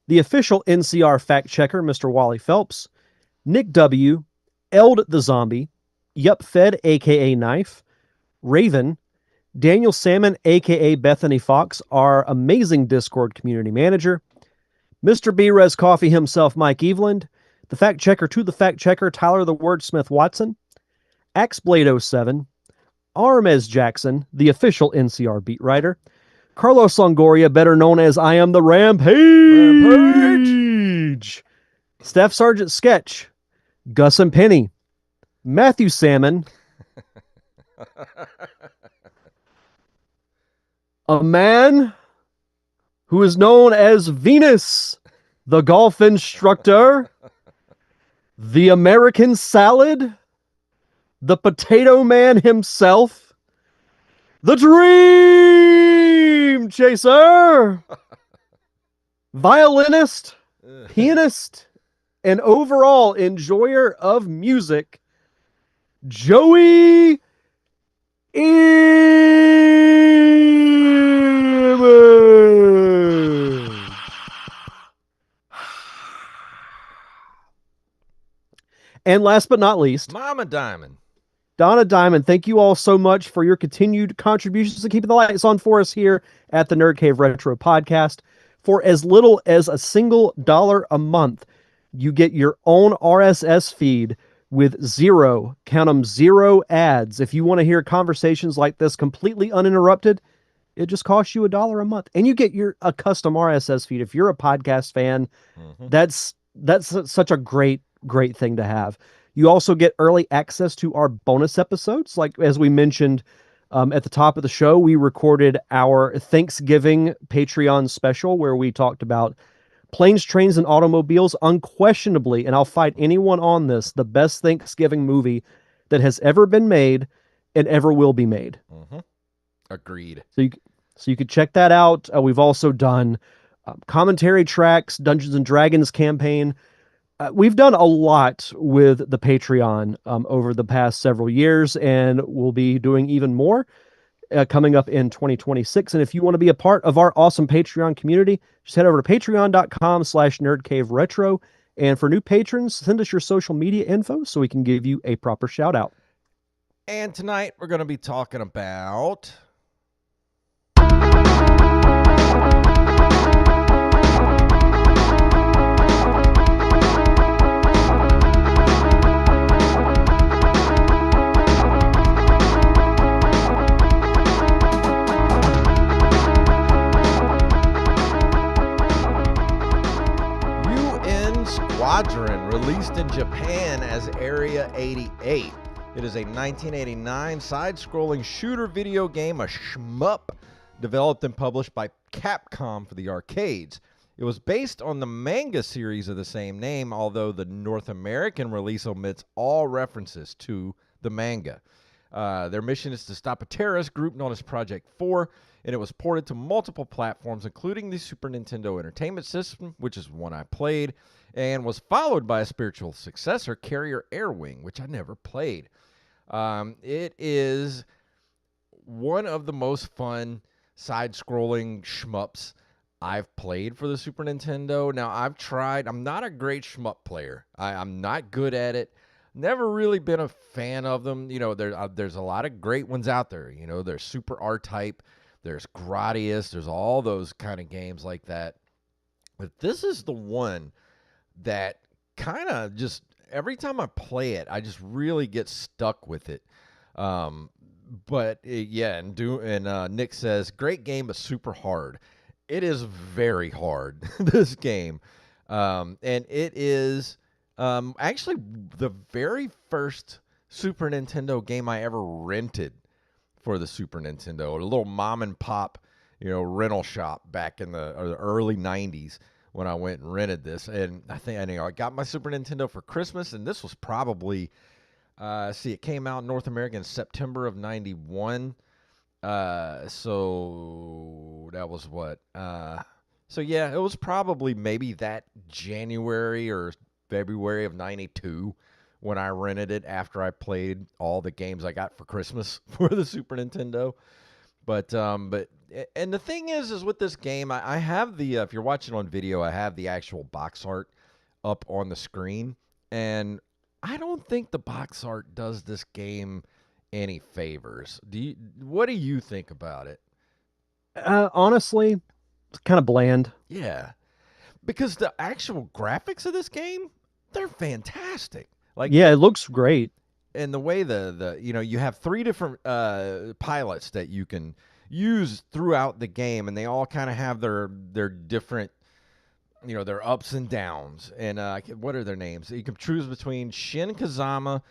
the official NCR fact checker, Mr. Wally Phelps, Nick W., Eld the Zombie, Yup Fed, aka Knife, Raven, Daniel Salmon, aka Bethany Fox, our amazing Discord community manager, Mr. B Res Coffee himself, Mike Eveland, the fact checker to the fact checker, Tyler the Wordsmith Watson, Axeblade07, Armez Jackson, the official NCR beat writer, Carlos Longoria, better known as I Am the Rampage, Staff Sergeant Sketch, Gus and Penny, Matthew Salmon, a man who is known as Venus, the golf instructor, the American Salad, the Potato Man himself, the Dream Chaser, violinist, pianist, and overall enjoyer of music, Joey And last but not least,
Mama Diamond.
Donna Diamond, thank you all so much for your continued contributions to keeping the lights on for us here at the Nerd Cave Retro Podcast. For as little as $1 a month, you get your own RSS feed with zero, count them, zero ads. If you want to hear conversations like this completely uninterrupted, it just costs you $1 a month. And you get a custom RSS feed. If you're a podcast fan, that's such a great thing to have. You also get early access to our bonus episodes. Like, as we mentioned at the top of the show, we recorded our Thanksgiving Patreon special where we talked about Planes, Trains, and Automobiles, unquestionably, and I'll fight anyone on this, the best Thanksgiving movie that has ever been made and ever will be made.
Agreed.
So you could check that out. We've also done commentary tracks, Dungeons and Dragons campaign. We've done a lot with the Patreon over the past several years, and we'll be doing even more coming up in 2026. And if you want to be a part of our awesome Patreon community, just head over to patreon.com/nerdcaveretro. And for new patrons, send us your social media info so we can give you a proper shout out.
And tonight we're going to be talking about Squadron, released in Japan as Area 88. It is a 1989 side-scrolling shooter video game, a shmup, developed and published by Capcom for the arcades. It was based on the manga series of the same name, although the North American release omits all references to the manga. Their mission is to stop a terrorist group known as Project 4, and it was ported to multiple platforms, including the Super Nintendo Entertainment System, which is one I played, and was followed by a spiritual successor, Carrier Air Wing, which I never played. It is one of the most fun side-scrolling shmups I've played for the Super Nintendo. Now, I'm not a great shmup player. I'm not good at it. Never really been a fan of them. You know, there's a lot of great ones out there. You know, there's Super R-Type. there's Gradius, there's all those kind of games like that. But this is the one that kind of just every time I play it, I just really get stuck with it. But yeah, and Nick says, great game, but super hard. It is very hard, this game. And it is actually the very first Super Nintendo game I ever rented for the Super Nintendo. A little mom and pop, rental shop back in the early 90s when I went and rented this. And I got my Super Nintendo for Christmas, and this was probably, it came out in North America in September of 91. So that was what? So yeah, it was probably maybe that January or February of 92 when I rented it after I played all the games I got for Christmas for the Super Nintendo. But and the thing is with this game, I have the, if you're watching on video, I have the actual box art up on the screen, and I don't think the box art does this game any favors. What do you think about it?
Honestly, it's kind of bland.
Yeah, because the actual graphics of this game, they're fantastic. Like,
yeah, it looks great.
And the way you have 3 different pilots that you can use throughout the game, and they all kind of have their different, their ups and downs. And what are their names? You can choose between Shin Kazama,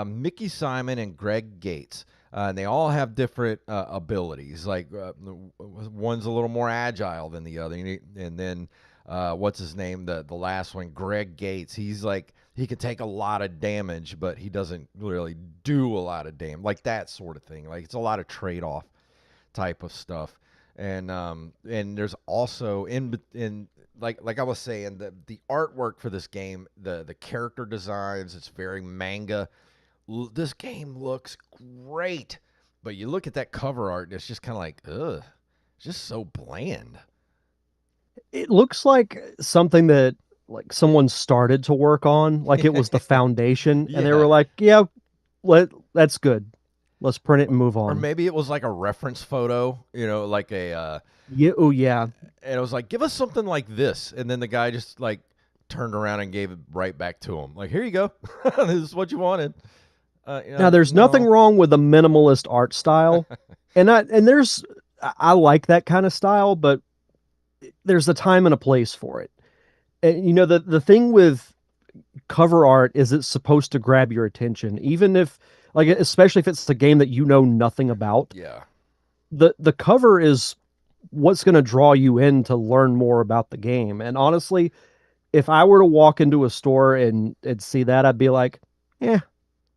Mickey Simon, and Greg Gates. And they all have different abilities. Like one's a little more agile than the other. And then what's his name? The last one, Greg Gates. He's like, he can take a lot of damage, but he doesn't really do a lot of damage. Like that sort of thing. Like it's a lot of trade-off type of stuff. And there's also in like I was saying, the artwork for this game, the character designs, it's very manga. This game looks great, but you look at that cover art and it's just kind of like, ugh, it's just so bland.
It looks like something that like someone started to work on, like it was the foundation, and they
Yeah.
were like, "Yeah, that's good. Let's print it and move
Or
on."
maybe it was like a reference photo, like a
Yeah, oh yeah.
and it was like, give us something like this, and then the guy just like turned around and gave it right back to him. Like, here you go, this is what you wanted.
Now, there's nothing wrong with a minimalist art style, and I like that kind of style, but there's a time and a place for it. And the thing with cover art is it's supposed to grab your attention, even if like especially if it's a game that you know nothing about.
Yeah.
The cover is what's going to draw you in to learn more about the game. And honestly, if I were to walk into a store and see that, I'd be like, yeah,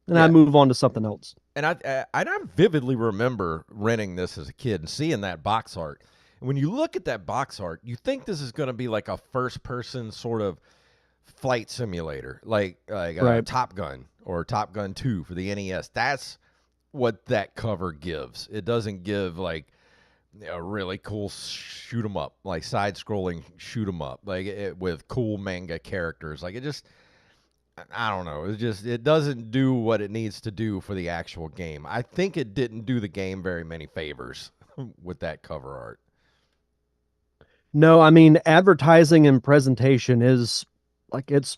and
Yeah.
I'd move on to something else.
And I vividly remember renting this as a kid and seeing that box art. And when you look at that box art, you think this is going to be like a first-person sort of flight simulator, like
Right.
Top Gun or Top Gun 2 for the NES. That's what that cover gives. It doesn't give like a really cool shoot 'em up, like side-scrolling shoot 'em up, like with cool manga characters. Like it just, I don't know. It doesn't do what it needs to do for the actual game. I think it didn't do the game very many favors with that cover art.
No, I mean advertising and presentation is like it's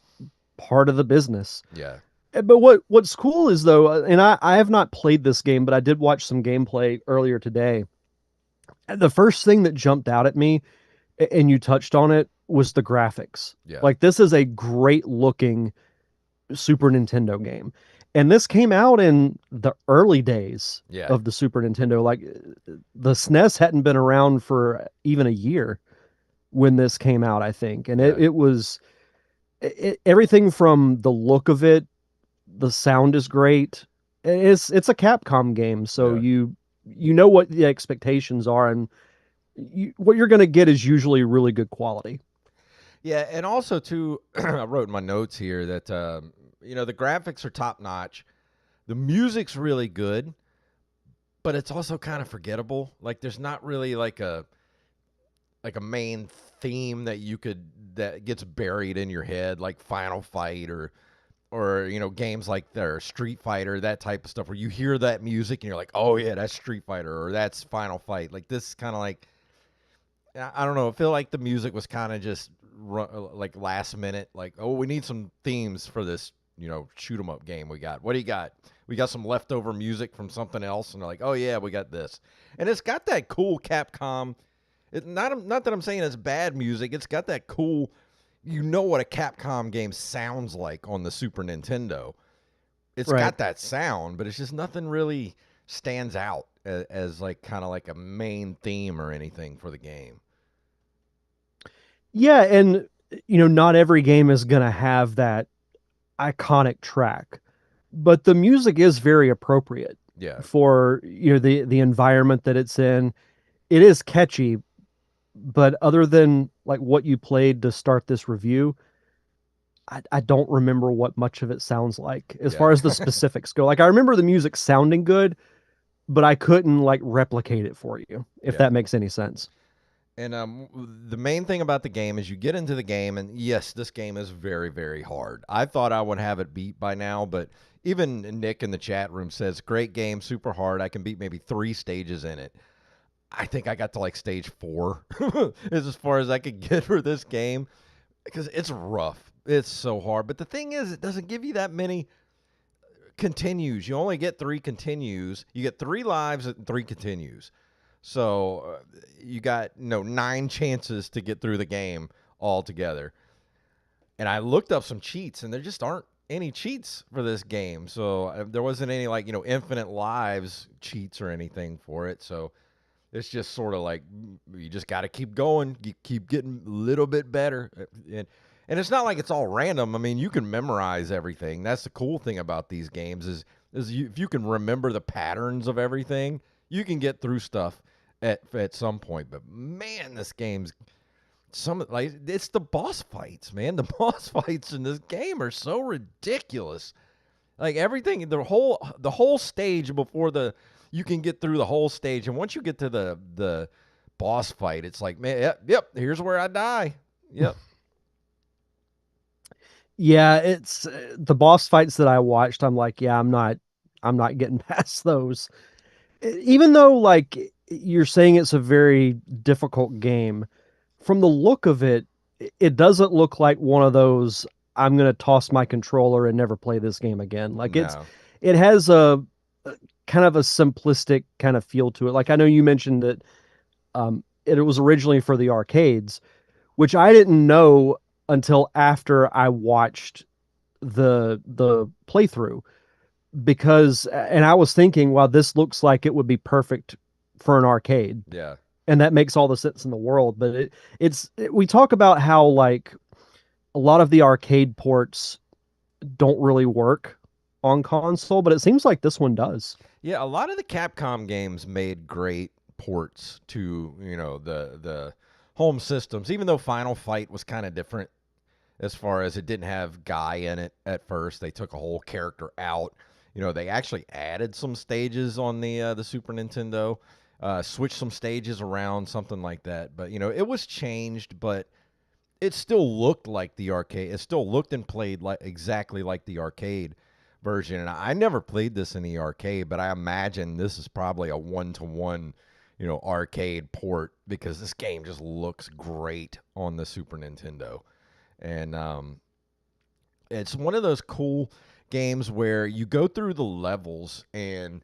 part of the business.
Yeah.
But what's cool is though, and I have not played this game, but I did watch some gameplay earlier today. And the first thing that jumped out at me, and you touched on it, was the graphics.
Yeah.
Like this is a great looking Super Nintendo game. And this came out in the early days
Yeah.
of the Super Nintendo. Like the SNES hadn't been around for even a year when this came out, I think. And
Yeah.
it was everything from the look of it, the sound is great. It's a Capcom game, so
Yeah.
you know what the expectations are, and what you're going to get is usually really good quality.
Yeah, and also too, I wrote in my notes here that the graphics are top notch, the music's really good, but it's also kind of forgettable. Like there's not really like a main theme that gets buried in your head, like Final Fight or or games like their Street Fighter, that type of stuff, where you hear that music and you're like, oh yeah, that's Street Fighter or that's Final Fight. Like this is kind of like, I don't know. I feel like the music was kind of just like last minute. Like, oh, we need some themes for this, shoot 'em up game we got. What do you got? We got some leftover music from something else, and they're like, oh yeah, we got this, and it's got that cool Capcom. Not that I'm saying it's bad music. It's got that cool. You know what a Capcom game sounds like on the Super Nintendo. It's got that sound, but it's just nothing really stands out as like kind of like a main theme or anything for the game.
Yeah, and not every game is going to have that iconic track, but the music is very appropriate
Yeah.
for the environment that it's in. It is catchy, but other than like what you played to start this review, I don't remember what much of it sounds like as
Yeah.
far as the specifics go. Like I remember the music sounding good, but I couldn't like replicate it for you, if
Yeah.
that makes any sense.
And the main thing about the game is you get into the game, and yes, this game is very, very hard. I thought I would have it beat by now, but even Nick in the chat room says, great game, super hard. I can beat maybe 3 stages in it. I think I got to like stage 4 is as far as I could get for this game because it's rough. It's so hard. But the thing is, it doesn't give you that many continues. You only get 3 continues. You get 3 lives and 3 continues. So you got 9 chances to get through the game altogether. And I looked up some cheats, and there just aren't any cheats for this game. So there wasn't any like infinite lives cheats or anything for it. So it's just sort of like you just got to keep going. You keep getting a little bit better, and it's not like it's all random. I mean, you can memorize everything. That's the cool thing about these games is if you can remember the patterns of everything, you can get through stuff at some point. But man, this game's it's the boss fights, man. The boss fights in this game are so ridiculous. Like everything, the whole stage before you can get through the whole stage, and once you get to the boss fight, it's like, man, yep, here's where I die. Yep.
Yeah, it's the boss fights that I watched. I'm like, yeah, I'm not getting past those. Even though like you're saying it's a very difficult game, from the look of it, it doesn't look like one of those I'm going to toss my controller and never play this game again. Like
No.
it has a kind of a simplistic kind of feel to it. Like I know you mentioned that it was originally for the arcades, which I didn't know until after I watched the playthrough, because and I was thinking, wow, this looks like it would be perfect for an arcade.
Yeah.
And that makes all the sense in the world. But we talk about how like a lot of the arcade ports don't really work on console, but it seems like this one does.
Yeah, a lot of the Capcom games made great ports to, the home systems, even though Final Fight was kind of different as far as it didn't have Guy in it at first. They took a whole character out. They actually added some stages on the Super Nintendo, switched some stages around, something like that. But, it was changed, but it still looked like the arcade. It still looked and played like exactly like the arcade version. And I never played this in the arcade, but I imagine this is probably a 1-to-1, arcade port, because this game just looks great on the Super Nintendo. And it's one of those cool games where you go through the levels, and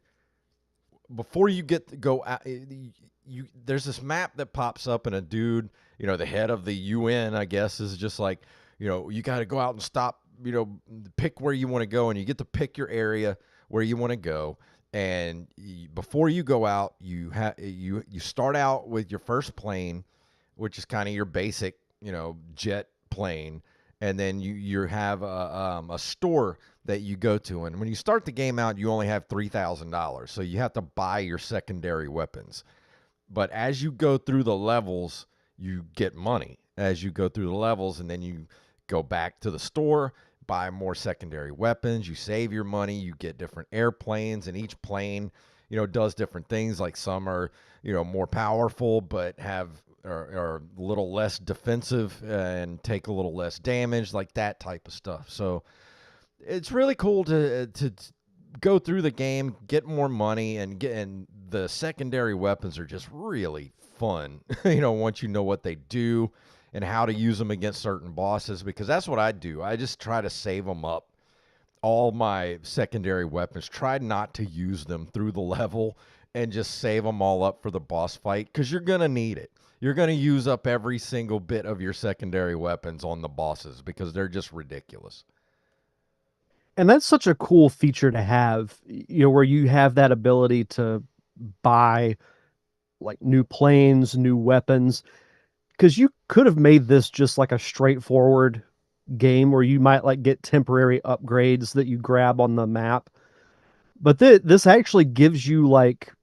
before you get to go out, there's this map that pops up, and a dude, the head of the UN, I guess, is just like, you got to go out and stop, pick where you want to go, and you get to pick your area where you want to go. And before you go out, you start out with your first plane, which is kind of your basic, jet plane, and then you have a store that you go to, and when you start the game out, you only have $3,000, so you have to buy your secondary weapons. But as you go through the levels, you get money as you go through the levels, and then you go back to the store, buy more secondary weapons, you save your money, you get different airplanes, and each plane, does different things. Like some are, more powerful, but are a little less defensive and take a little less damage, like that type of stuff. So it's really cool to go through the game, get more money, and the secondary weapons are just really fun. Once you know what they do and how to use them against certain bosses, because that's what I do. I just try to save them up. All my secondary weapons, try not to use them through the level and just save them all up for the boss fight, because you're going to need it. You're going to use up every single bit of your secondary weapons on the bosses because they're just ridiculous.
And that's such a cool feature to have, where you have that ability to buy like new planes, new weapons, because you could have made this just like a straightforward game where you might like get temporary upgrades that you grab on the map. But this actually gives you like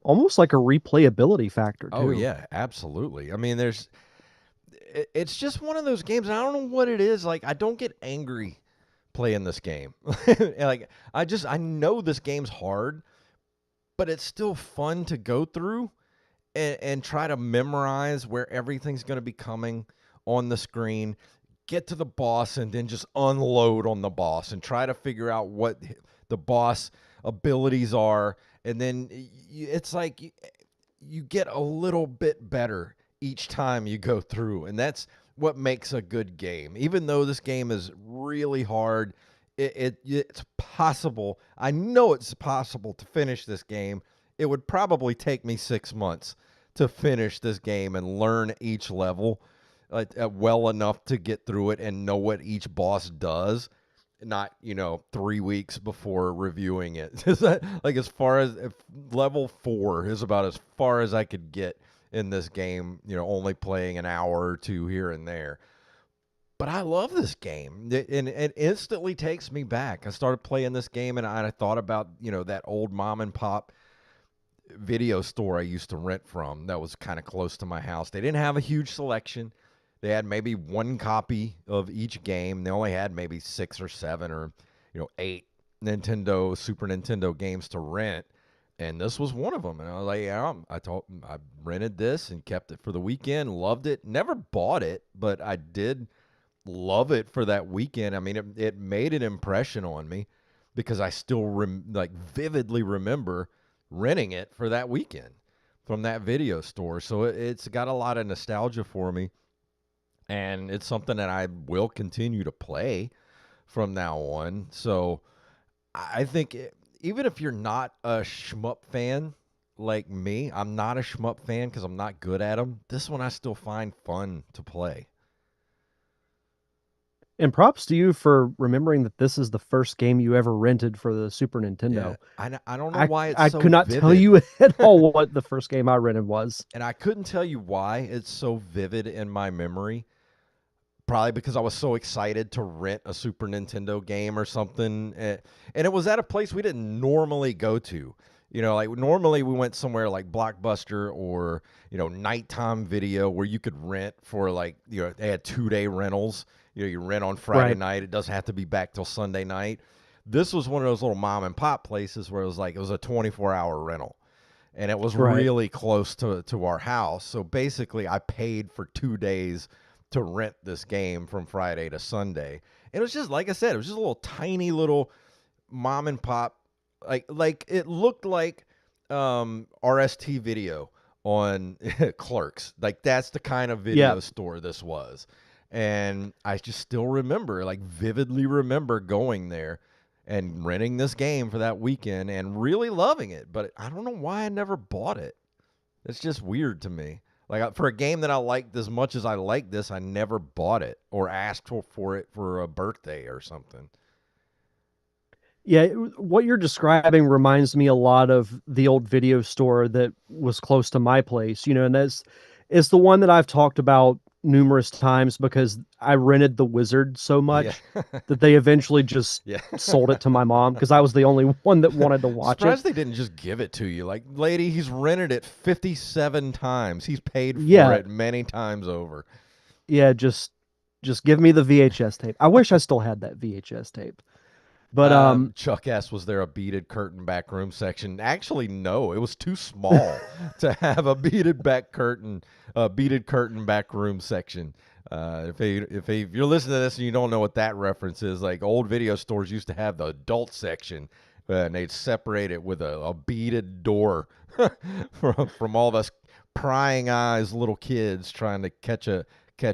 almost like a replayability factor
Oh
too.
yeah, absolutely. I mean, it's just one of those games. And I don't know what it is. Like, I don't get angry playing this game. Like, I know this game's hard, but it's still fun to go through and try to memorize where everything's going to be coming on the screen, get to the boss, and then just unload on the boss and try to figure out what the boss abilities are. And then it's like you get a little bit better each time you go through. And that's what makes a good game. Even though this game is really hard, it's possible. I know it's possible to finish this game. It would probably take me 6 months to finish this game and learn each level well enough to get through it and know what each boss does. Not 3 weeks before reviewing it. Like, as far as level 4 is about as far as I could get in this game. Only playing an hour or two here and there. But I love this game. It instantly takes me back. I started playing this game and I thought about that old mom and pop video store I used to rent from that was kind of close to my house. They didn't have a huge selection. They had maybe one copy of each game. They only had maybe 6 or 7 or 8 Super Nintendo games to rent, and this was one of them. And I was like, yeah, I rented this and kept it for the weekend. Loved it. Never bought it, but I did love it for that weekend. I mean, it made an impression on me because I still vividly remember renting it for that weekend from that video store. So it's got a lot of nostalgia for me. And it's something that I will continue to play from now on. So I think even if you're not a shmup fan like me, I'm not a shmup fan because I'm not good at them. This one I still find fun to play.
And props to you for remembering that this is the first game you ever rented for the Super
Yeah,
Nintendo.
I don't know
I
why it's
I
so
could not tell
vivid.
you at all what the first game I rented was.
And I couldn't tell you why it's so vivid in my memory. Probably because I was so excited to rent a Super Nintendo game or something. And it was at a place we didn't normally go to. Like normally we went somewhere like Blockbuster or, Nighttime Video where you could rent for they had 2-day rentals. You rent on Friday
Right.
night. It doesn't have to be back till Sunday night. This was one of those little mom and pop places where it was a 24-hour rental. And it was
Right.
really close to our house. So basically I paid for 2 days to rent this game from Friday to Sunday. It was just, like I said, it was just a little tiny little mom and pop, like it looked like RST Video on Clerks. Like, that's the kind of
Yeah.
video store this was. And I just still remember, vividly remember going there and renting this game for that weekend and really loving it. But I don't know why I never bought it. It's just weird to me. For a game that I liked as much as I like this, I never bought it or asked for it for a birthday or something.
Yeah, what you're describing reminds me a lot of the old video store that was close to my place, and that's it's the one that I've talked about numerous times because I rented The Wizard so
Yeah.
much that they eventually just
Yeah.
sold it to my mom because I was the only one that wanted to watch it.
Surprised they didn't just give it to you. Like, lady, he's rented it 57 times. He's paid for
Yeah,
it many times over.
yeah, just give me the VHS tape. I wish I still had that VHS tape. But
Chuck asked, was there a beaded curtain back room section? Actually, no. It was too small to have a beaded curtain back room section. If you're listening to this and you don't know what that reference is, like old video stores used to have the adult section, and they'd separate it with a beaded door from all of us prying eyes, little kids trying to catch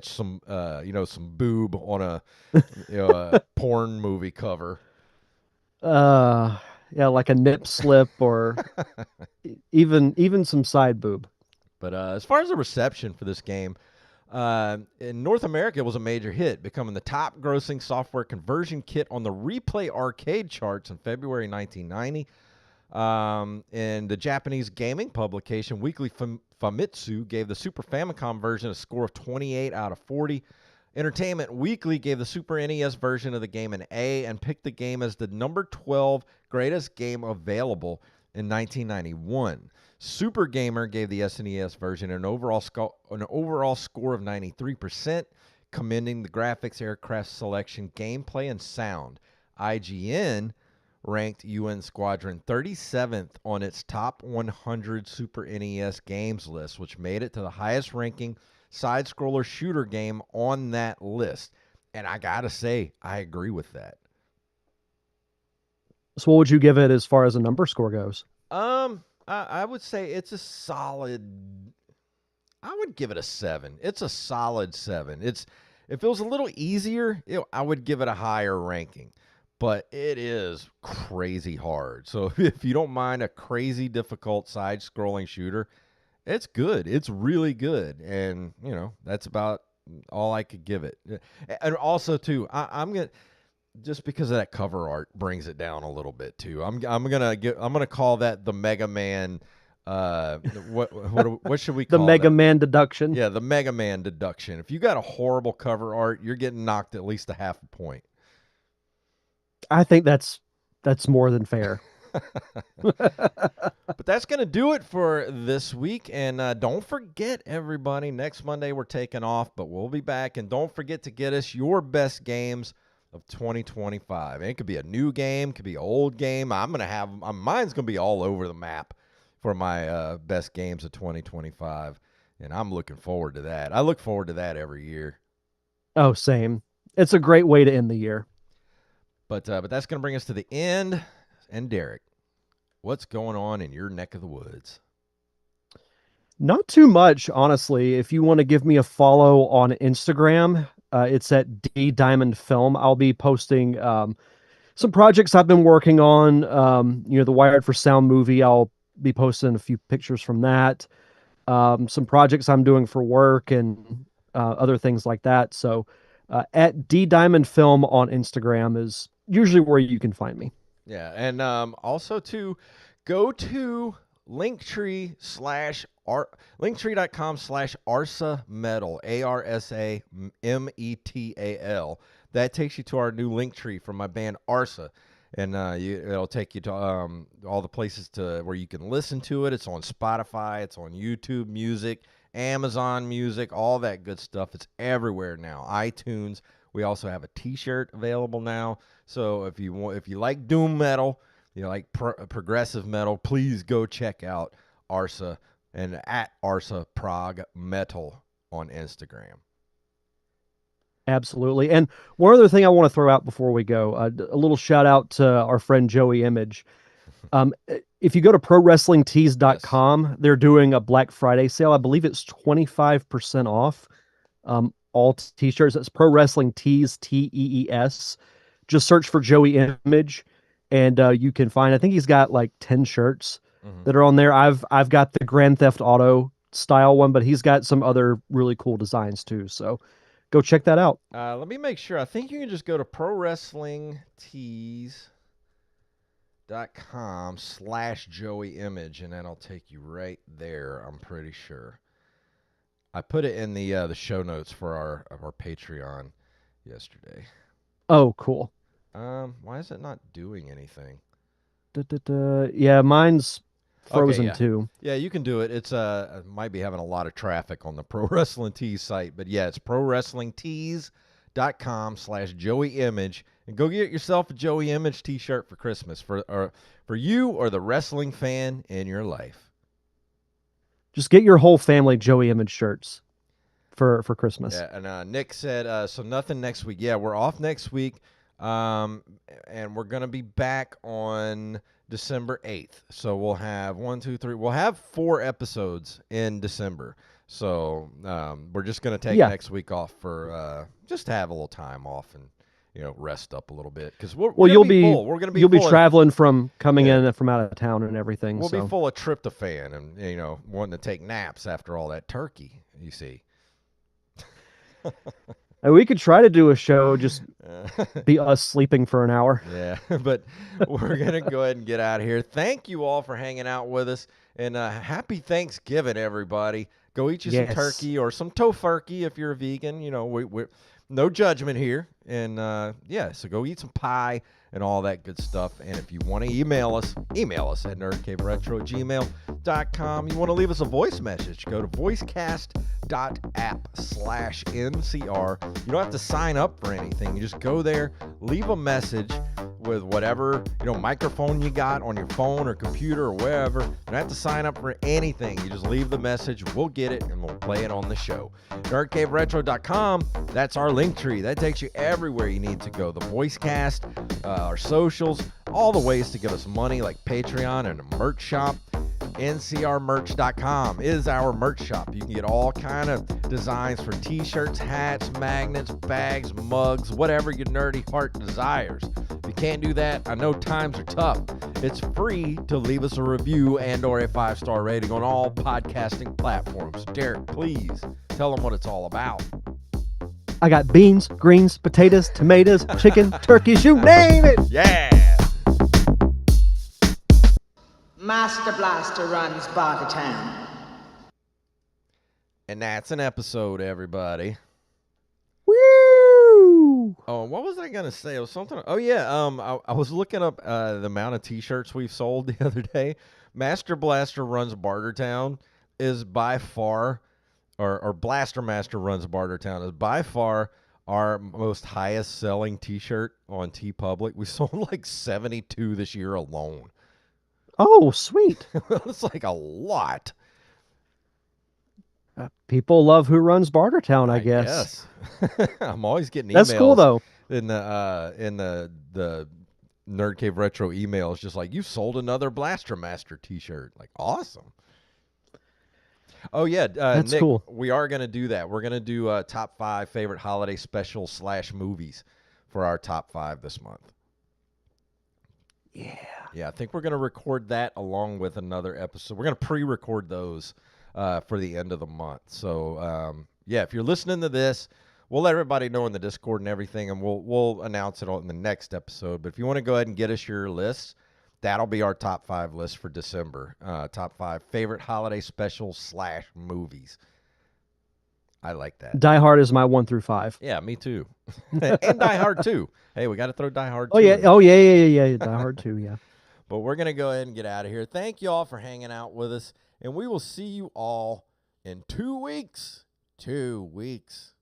some some boob on a porn movie cover.
Uh, yeah, like a nip slip or even some side boob.
But as far as the reception for this game, in North America, it was a major hit, becoming the top grossing software conversion kit on the Replay Arcade charts in February 1990. And the Japanese gaming publication Weekly Famitsu gave the Super Famicom version a score of 28 out of 40. Entertainment Weekly gave the Super NES version of the game an A and picked the game as the number 12 greatest game available in 1991. Super Gamer gave the SNES version an overall score of 93%, commending the graphics, aircraft selection, gameplay, and sound. IGN ranked UN Squadron 37th on its top 100 Super NES games list, which made it to the highest ranking side-scroller shooter game on that list. And I gotta say, I agree with that.
So what would you give it as far as a number score goes?
I would say it's a solid. I would give it a 7. It's a solid 7. If it was a little easier, I would give it a higher ranking. But it is crazy hard. So if you don't mind a crazy difficult side-scrolling shooter, it's good. It's really good. And, that's about all I could give it. And also, too, I'm going to, just because of that cover art brings it down a little bit, too. I'm gonna call that the Mega Man. What should we call
the Mega
that?
Man deduction?
Yeah, the Mega Man deduction. If you got a horrible cover art, you're getting knocked at least a half a point.
I think that's more than fair.
But that's going to do it for this week. And don't forget, everybody, next Monday we're taking off, but we'll be back. And don't forget to get us your best games of 2025. And it could be a new game, could be an old game. Mine's going to be all over the map for my best games of 2025. And I'm looking forward to that. I look forward to that every year.
Oh, same. It's a great way to end the year.
But that's going to bring us to the end. And Derek, what's going on in your neck of the woods?
Not too much, honestly. If you want to give me a follow on Instagram, it's at D Diamond Film. I'll be posting some projects I've been working on. The Wired for Sound movie. I'll be posting a few pictures from that. Some projects I'm doing for work and other things like that. So at D Diamond Film on Instagram is usually where you can find me.
Yeah, and also to go to linktree.com/Arsa Metal, ARSAMETAL. That takes you to our new link tree from my band Arsa. And it'll take you to all the places where you can listen to it. It's on Spotify. It's on YouTube Music, Amazon Music, all that good stuff. It's everywhere now. iTunes. We also have a T-shirt available now. So if you like doom metal, you like progressive metal, please go check out Arsa and at Arsa Prague Metal on Instagram.
Absolutely. And one other thing I want to throw out before we go, a little shout out to our friend Joey Image. If you go to prowrestlingtees.com, yes, they're doing a Black Friday sale. I believe it's 25% off all t-shirts. That's Pro Wrestling Tees, TEES. Just search for Joey Image and you can find, I think he's got like 10 shirts that are on there. I've got the Grand Theft Auto style one, but he's got some other really cool designs too. So go check that out.
Let me make sure. I think you can just go to prowrestlingtees.com/Joey Image, and that'll take you right there. I'm pretty sure. I put it in the show notes for our Patreon yesterday.
Oh, cool.
Why is it not doing anything?
Yeah, mine's frozen too.
Yeah, you can do it. It's might be having a lot of traffic on the Pro Wrestling Tees site, but yeah, it's prowrestlingtees.com/Joey Image, and go get yourself a Joey Image t-shirt for Christmas for you or the wrestling fan in your life.
Just get your whole family Joey Image shirts. for Christmas.
Yeah, and Nick said, so nothing next week. Yeah, we're off next week, and we're going to be back on December 8th. So we'll have we'll have 4 episodes in December. So we're just going to take next week off for just to have a little time off and rest up a little bit because we're
you'll
be full. We're going to be
you'll be traveling from coming in from out of town and everything.
We'll be full of tryptophan and wanting to take naps after all that turkey. You see.
And we could try to do a show, just be us sleeping for an hour.
Yeah, but we're going to go ahead and get out of here. Thank you all for hanging out with us, and happy Thanksgiving, everybody. Go eat you some turkey or some tofurkey if you're a vegan. We're no judgment here. And, so go eat some pie and all that good stuff. And if you want to email us at nerdcaveretro@gmail.com. You want to leave us a voice message, go to voicecast.app/NCR. You don't have to sign up for anything. You just go there, leave a message with whatever, microphone you got on your phone or computer or wherever. You don't have to sign up for anything. You just leave the message. We'll get it, and we'll play it on the show. nerdcaveretro.com, that's our link tree. That takes you everywhere you need to go. The Voicecast, our socials, all the ways to give us money like Patreon and a merch shop. ncrmerch.com is our merch shop. You can get all kind of designs for t-shirts, hats, magnets, bags, mugs, whatever your nerdy heart desires. If you can't do that, I know times are tough. It's free to leave us a review and or a 5-star rating on all podcasting platforms. Derek, please tell them what it's all about.
I got beans, greens, potatoes, tomatoes, chicken, turkeys, you name it.
Yeah.
Master Blaster runs Bartertown.
And that's an episode, everybody.
Woo!
Oh, what was I going to say? It was something. Oh, yeah. I was looking up the amount of T-shirts we've sold the other day. Master Blaster runs Bartertown is by far, or Blaster Master runs Bartertown is by far our most highest selling T-shirt on TeePublic. We sold like 72 this year alone.
Oh, sweet.
It's like a lot.
People love Who Runs Bartertown, I guess.
I'm always getting emails.
That's cool, though.
In the Nerd Cave Retro emails, just like, you sold another Blaster Master T-shirt. Like, awesome. Oh, yeah.
That's
Nick,
cool.
We are going to do that. We're going to do top 5 favorite holiday specials / movies for our top 5 this month.
Yeah.
Yeah, I think we're going to record that along with another episode. We're going to pre-record those for the end of the month. So, if you're listening to this, we'll let everybody know in the Discord and everything, and we'll announce it in the next episode. But if you want to go ahead and get us your lists, that'll be our top 5 list for December. Top 5 favorite holiday specials / movies. I like that.
Die Hard is my 1 through 5.
Yeah, me too. And Die Hard 2. Hey, we got to throw Die Hard 2.
Oh, yeah. Oh, yeah. Die Hard 2, yeah.
But we're going to go ahead and get out of here. Thank you all for hanging out with us, and we will see you all in 2 weeks. 2 weeks.